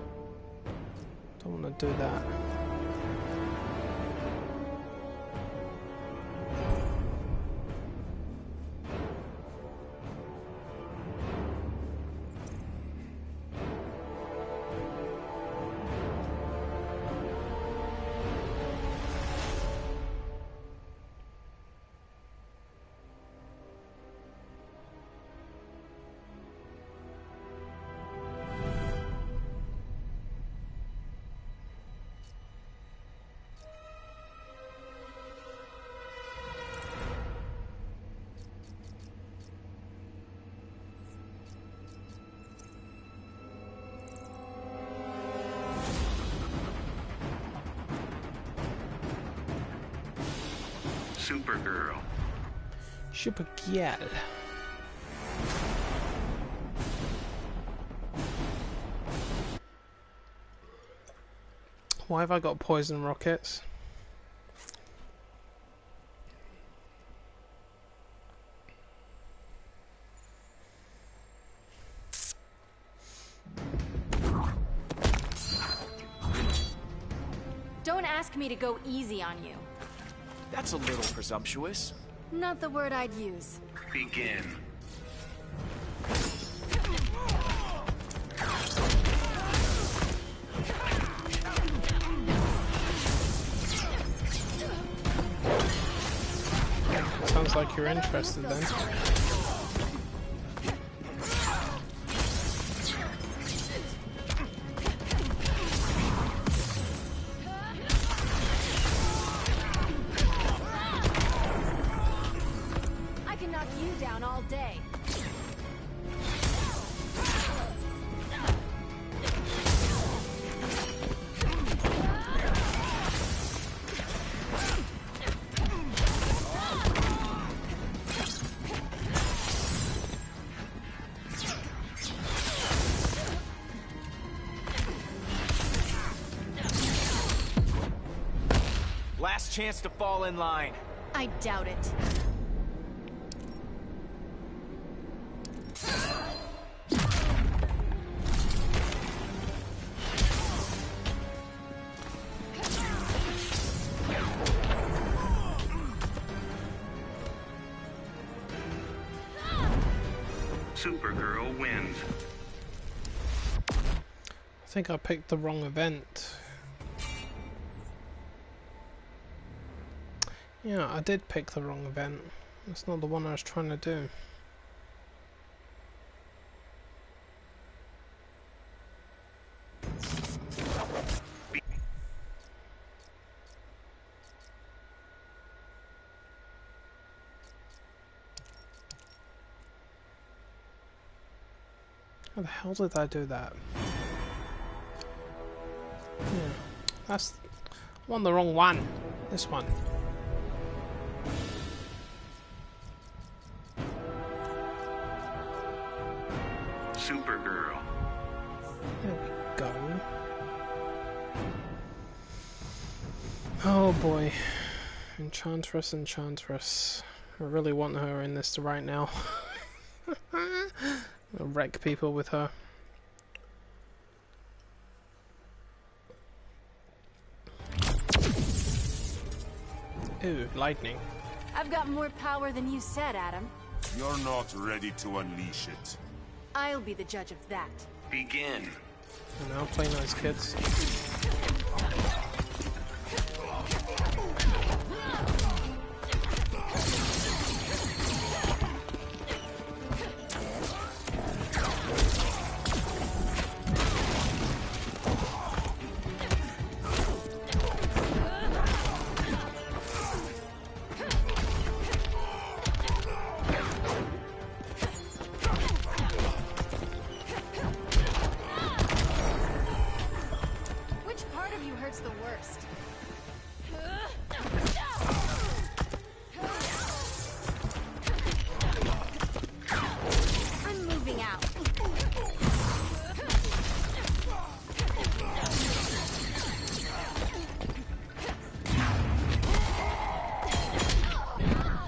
Don't want to do that. Supergirl. Super girl. Why have I got poison rockets? Don't ask me to go easy on you. That's a little presumptuous. Not the word I'd use. Begin. Sounds like you're interested then. I can knock you down all day. Last chance to fall in line. I doubt it. Supergirl wins. I think I picked the wrong event. Yeah, I did pick the wrong event. That's not the one I was trying to do. How the hell did I do that? Yeah, that's... I won the wrong one. This one. Supergirl. There we go. Oh boy. Enchantress, Enchantress. I really want her in this right now. I'll wreck people with her. Ooh, lightning. I've got more power than you said, Adam. You're not ready to unleash it. I'll be the judge of that. Begin. And now play nice, kids.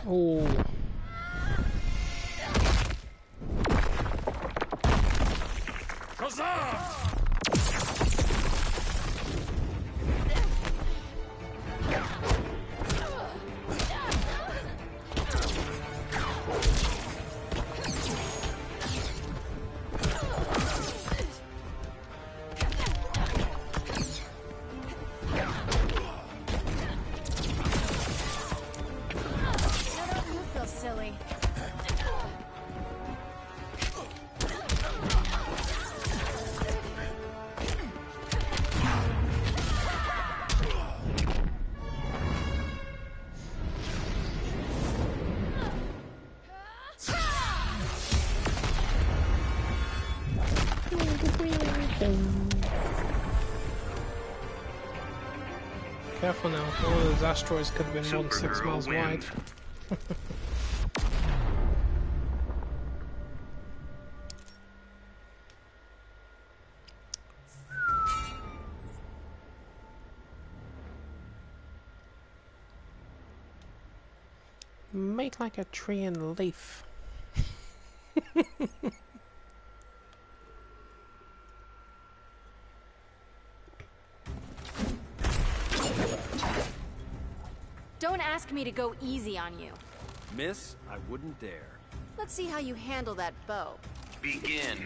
Oh. careful now. All of those asteroids could have been more than 6 Supergirl miles wide. wins. Make like a tree and leaf. Don't ask me to go easy on you. Miss, I wouldn't dare. Let's see how you handle that bow. Begin.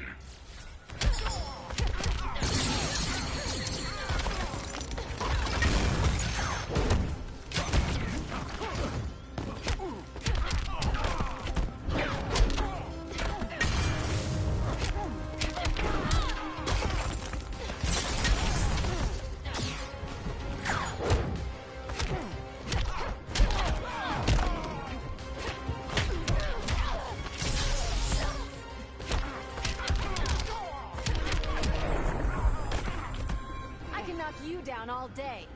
I can knock you down all day.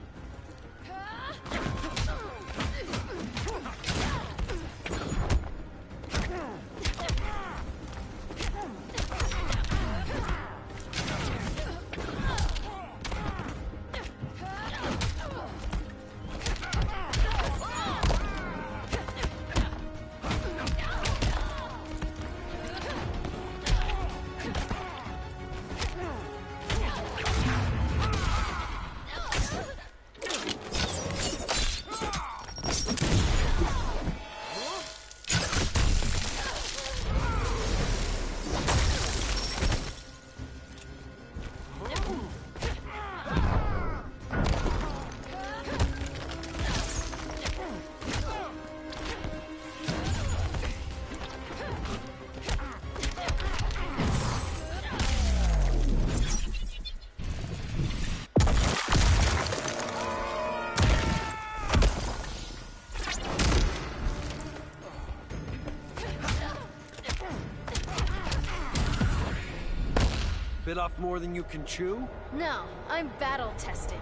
Bit off more than you can chew? No, I'm battle tested.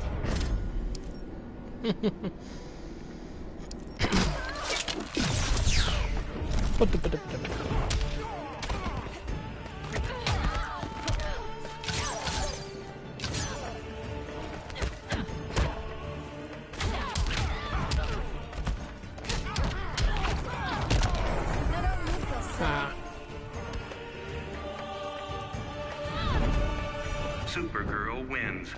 Now don't move so silly. Supergirl wins.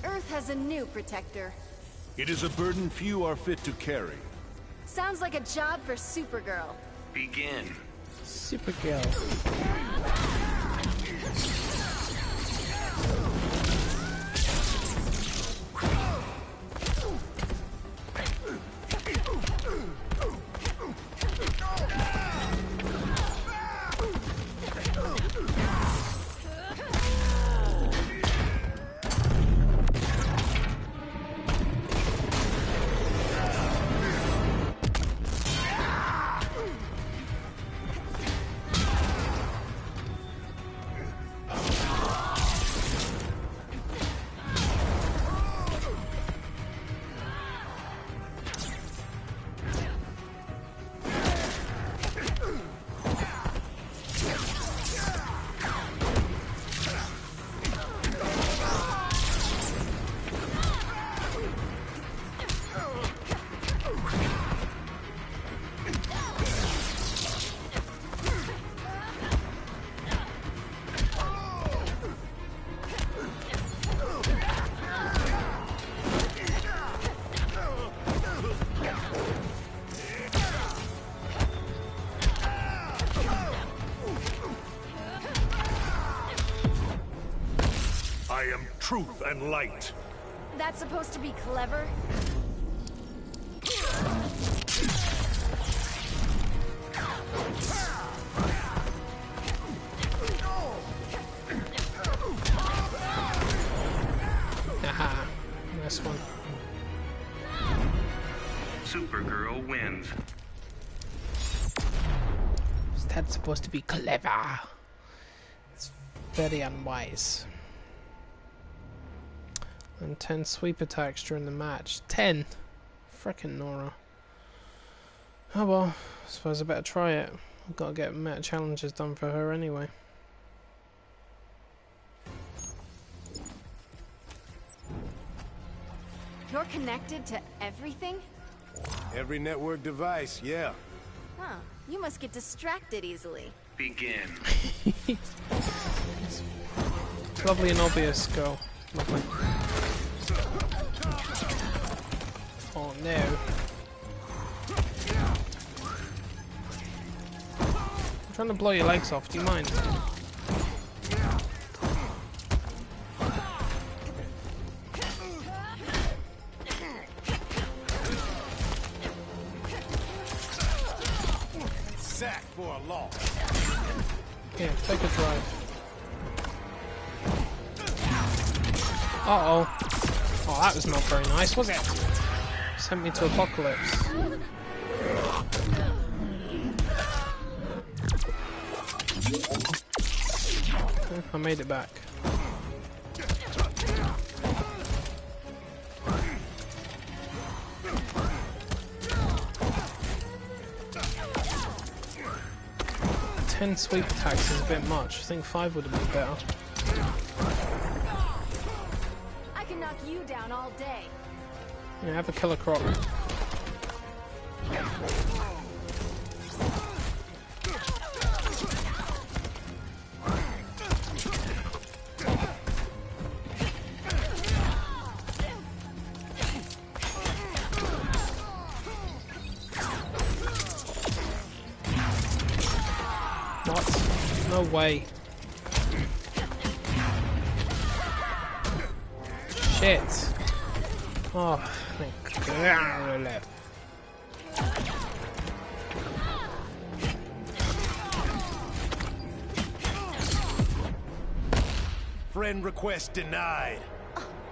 Earth has a new protector. It is a burden few are fit to carry. Sounds like a job for Supergirl. Begin. Supergirl. I am truth and light. That's supposed to be clever? Haha, nice one. Supergirl wins. That's supposed to be clever. It's very unwise. And 10 sweep attacks during the match. 10! Frickin' Nora. Oh well, I suppose I better try it. I've got to get meta challenges done for her anyway. You're connected to everything? Every network device, yeah. Huh. You must get distracted easily. Begin. Lovely and obvious, girl. Lovely. Oh no. I'm trying to blow your legs off, do you mind? Sack for a loss. Yeah, take a drive. Uh-oh. Oh, that was not very nice, was it? Sent me to Apocalypse. Okay, I made it back. Ten sweep attacks is a bit much. I think 5 would have been better. I can knock you down all day. Yeah, have a killer croc. What? No way. Shit. Oh, thank God. Friend request denied.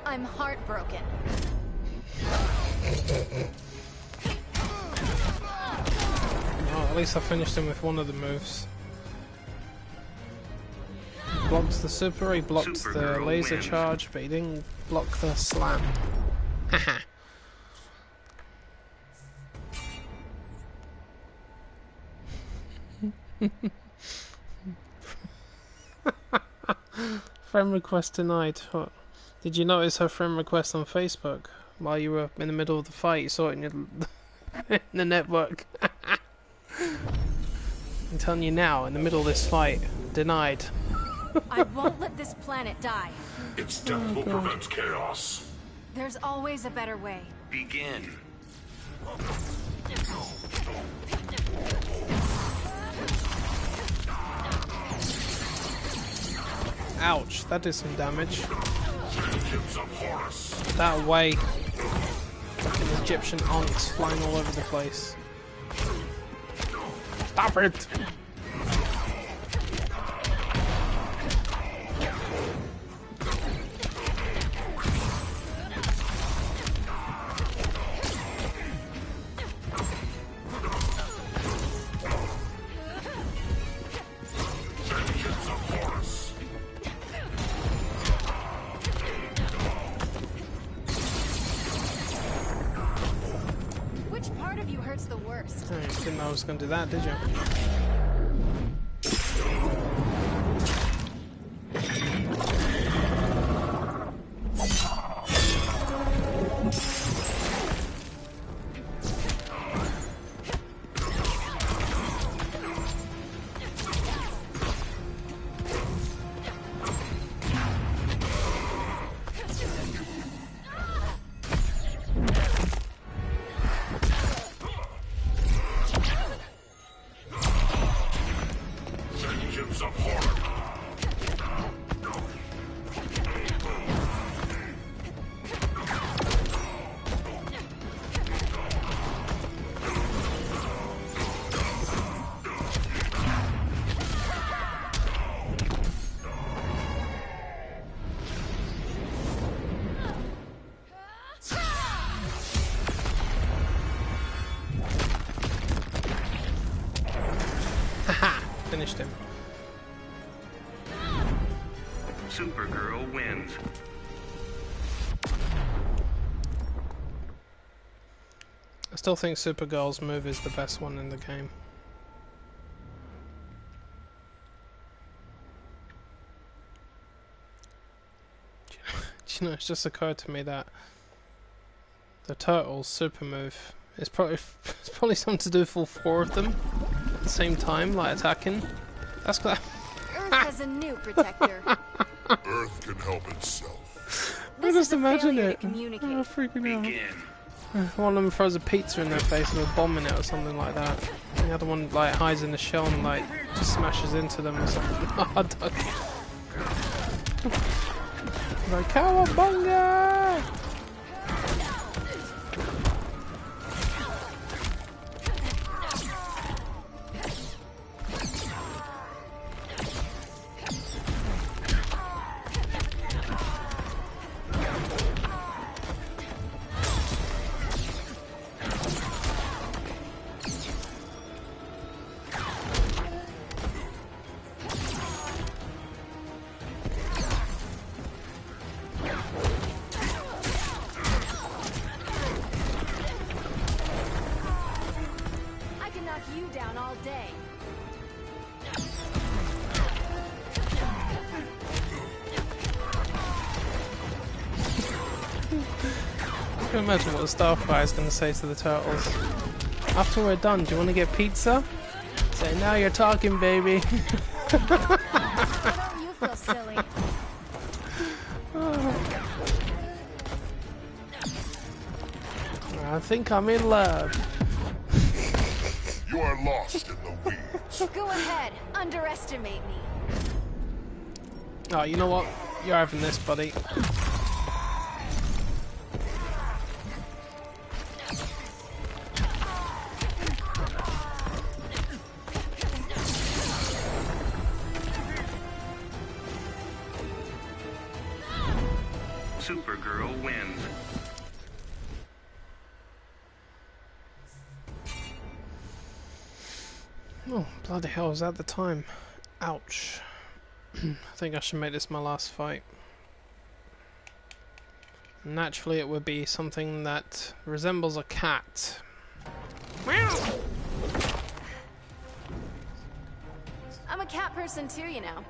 I'm heartbroken. Oh, at least I finished him with one of the moves. Blocked the super, he blocked the laser charge, but he didn't block the slam. Haha. Friend request denied. What? Did you notice her friend request on Facebook while you were in the middle of the fight? You saw it in, your in the network. I'm telling you now, in the middle of this fight, denied. I won't let this planet die. Its death will prevent chaos. There's always a better way. Begin. Ouch, that did some damage. Vengeance of Horus. That way. Fucking Egyptian aunts flying all over the place. Stop it! Vengeance of Horus. Which part of you hurts the worst? Oh, you didn't know I was going to do that, did you? finished him. Supergirl wins. I still think Supergirl's move is the best one in the game. Do you know, it's just occurred to me that the Turtles' super move is probably something to do with all 4 of them at the same time, like attacking. That's good. Earth has a new protector. Earth can help itself. I just imagine failure it. to communicate. Oh, freaking out. Begin. One of them throws a pizza in their face and they're bombing it or something like that. And the other one like hides in the shell and like just smashes into them or something. I don't know. Like cowabunga! I can knock you down all day. I can imagine what the Starfire is going to say to the Turtles. After we're done, do you want to get pizza? Say, now you're talking, baby. Why don't you feel silly? I think I'm in love. You are lost in the weeds. Go ahead, underestimate me. Oh, you know what? You're having this, buddy. Supergirl wins. Oh, bloody hell, is that the time? Ouch. I think I should make this my last fight. Naturally, it would be something that resembles a cat. Meow. I'm a cat person too, you know.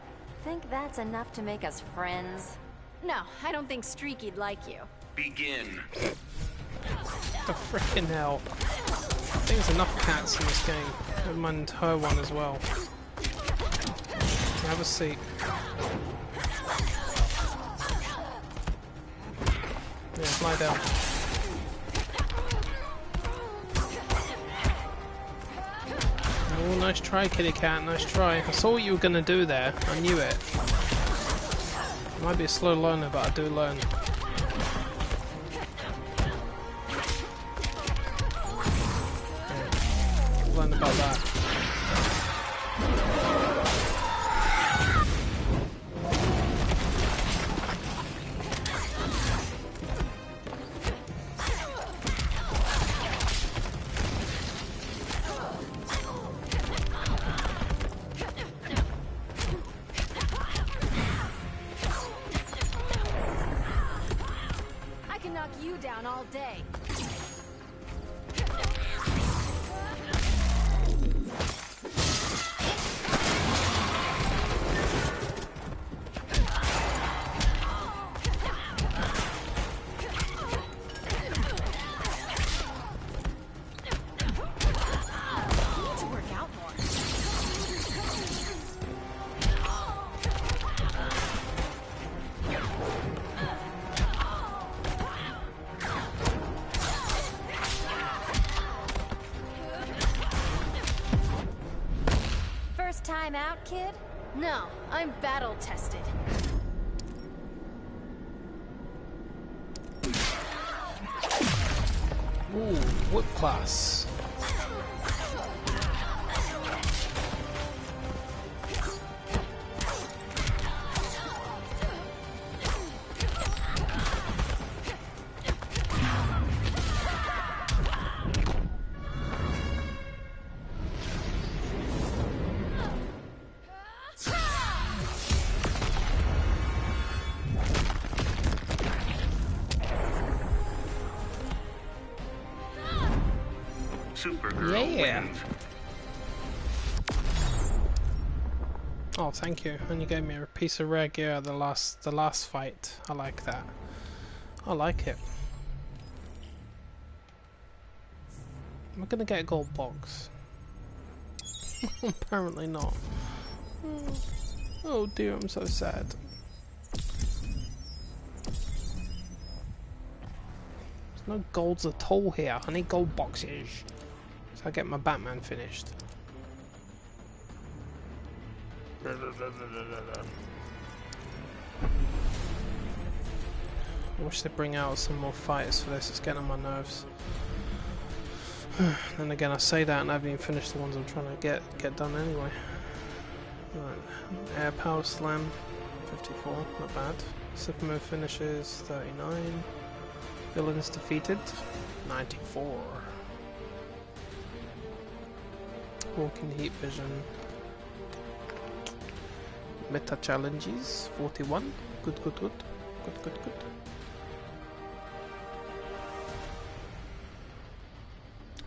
Think that's enough to make us friends? No, I don't think Streaky'd like you. Begin. The frickin' hell. I think there's enough cats in this game. Never mind her one as well. Have a seat. Yeah, lie down. Oh, nice try, kitty cat, nice try. I saw what you were gonna do there. I knew it. I might be a slow learner, but I do learn. Yeah. Learn about that. I can knock you down all day. To work out more. First time out, kid? No, I'm battle tested. Ooh, whip class. Supergirl Yeah. wins. Oh, thank you. And you gave me a piece of rare gear at the last fight. I like that. I like it. Am I gonna get a gold box? Apparently not. Oh dear, I'm so sad. There's no golds at all here. I need gold boxes. So I get my Batman finished. I wish they'd bring out some more fighters for this. It's getting on my nerves. Then again, I say that and I haven't even finished the ones I'm trying to get done anyway. Right. Air Power Slam, 54, not bad. Super move finishes, 39. Villains defeated, 94. Walking Heat Vision. Meta challenges, 41. Good.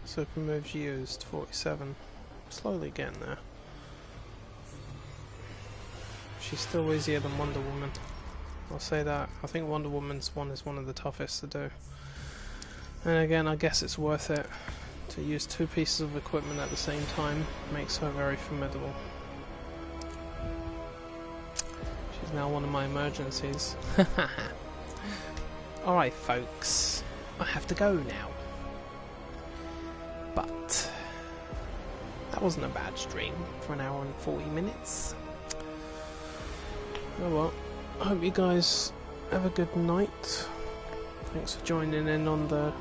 Super moves used, 47. Slowly getting there. She's still easier than Wonder Woman. I'll say that. I think Wonder Woman's one is one of the toughest to do. And again, I guess it's worth it. To use two pieces of equipment at the same time makes her very formidable. She's now one of my emergencies. Alright folks, I have to go now. But that wasn't a bad stream for an hour and 40 minutes. Oh well, I hope you guys have a good night. Thanks for joining in on the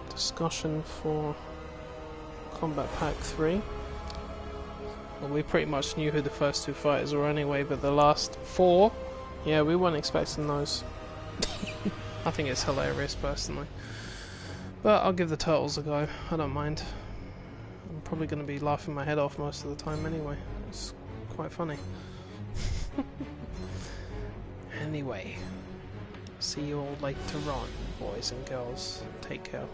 discussion for Combat Pack 3. Well, we pretty much knew who the first two fighters were anyway, but the last four, yeah, we weren't expecting those. I think it's hilarious personally. But I'll give the turtles a go, I don't mind. I'm probably going to be laughing my head off most of the time anyway. It's quite funny. Anyway, see you all later on, boys and girls. Take care.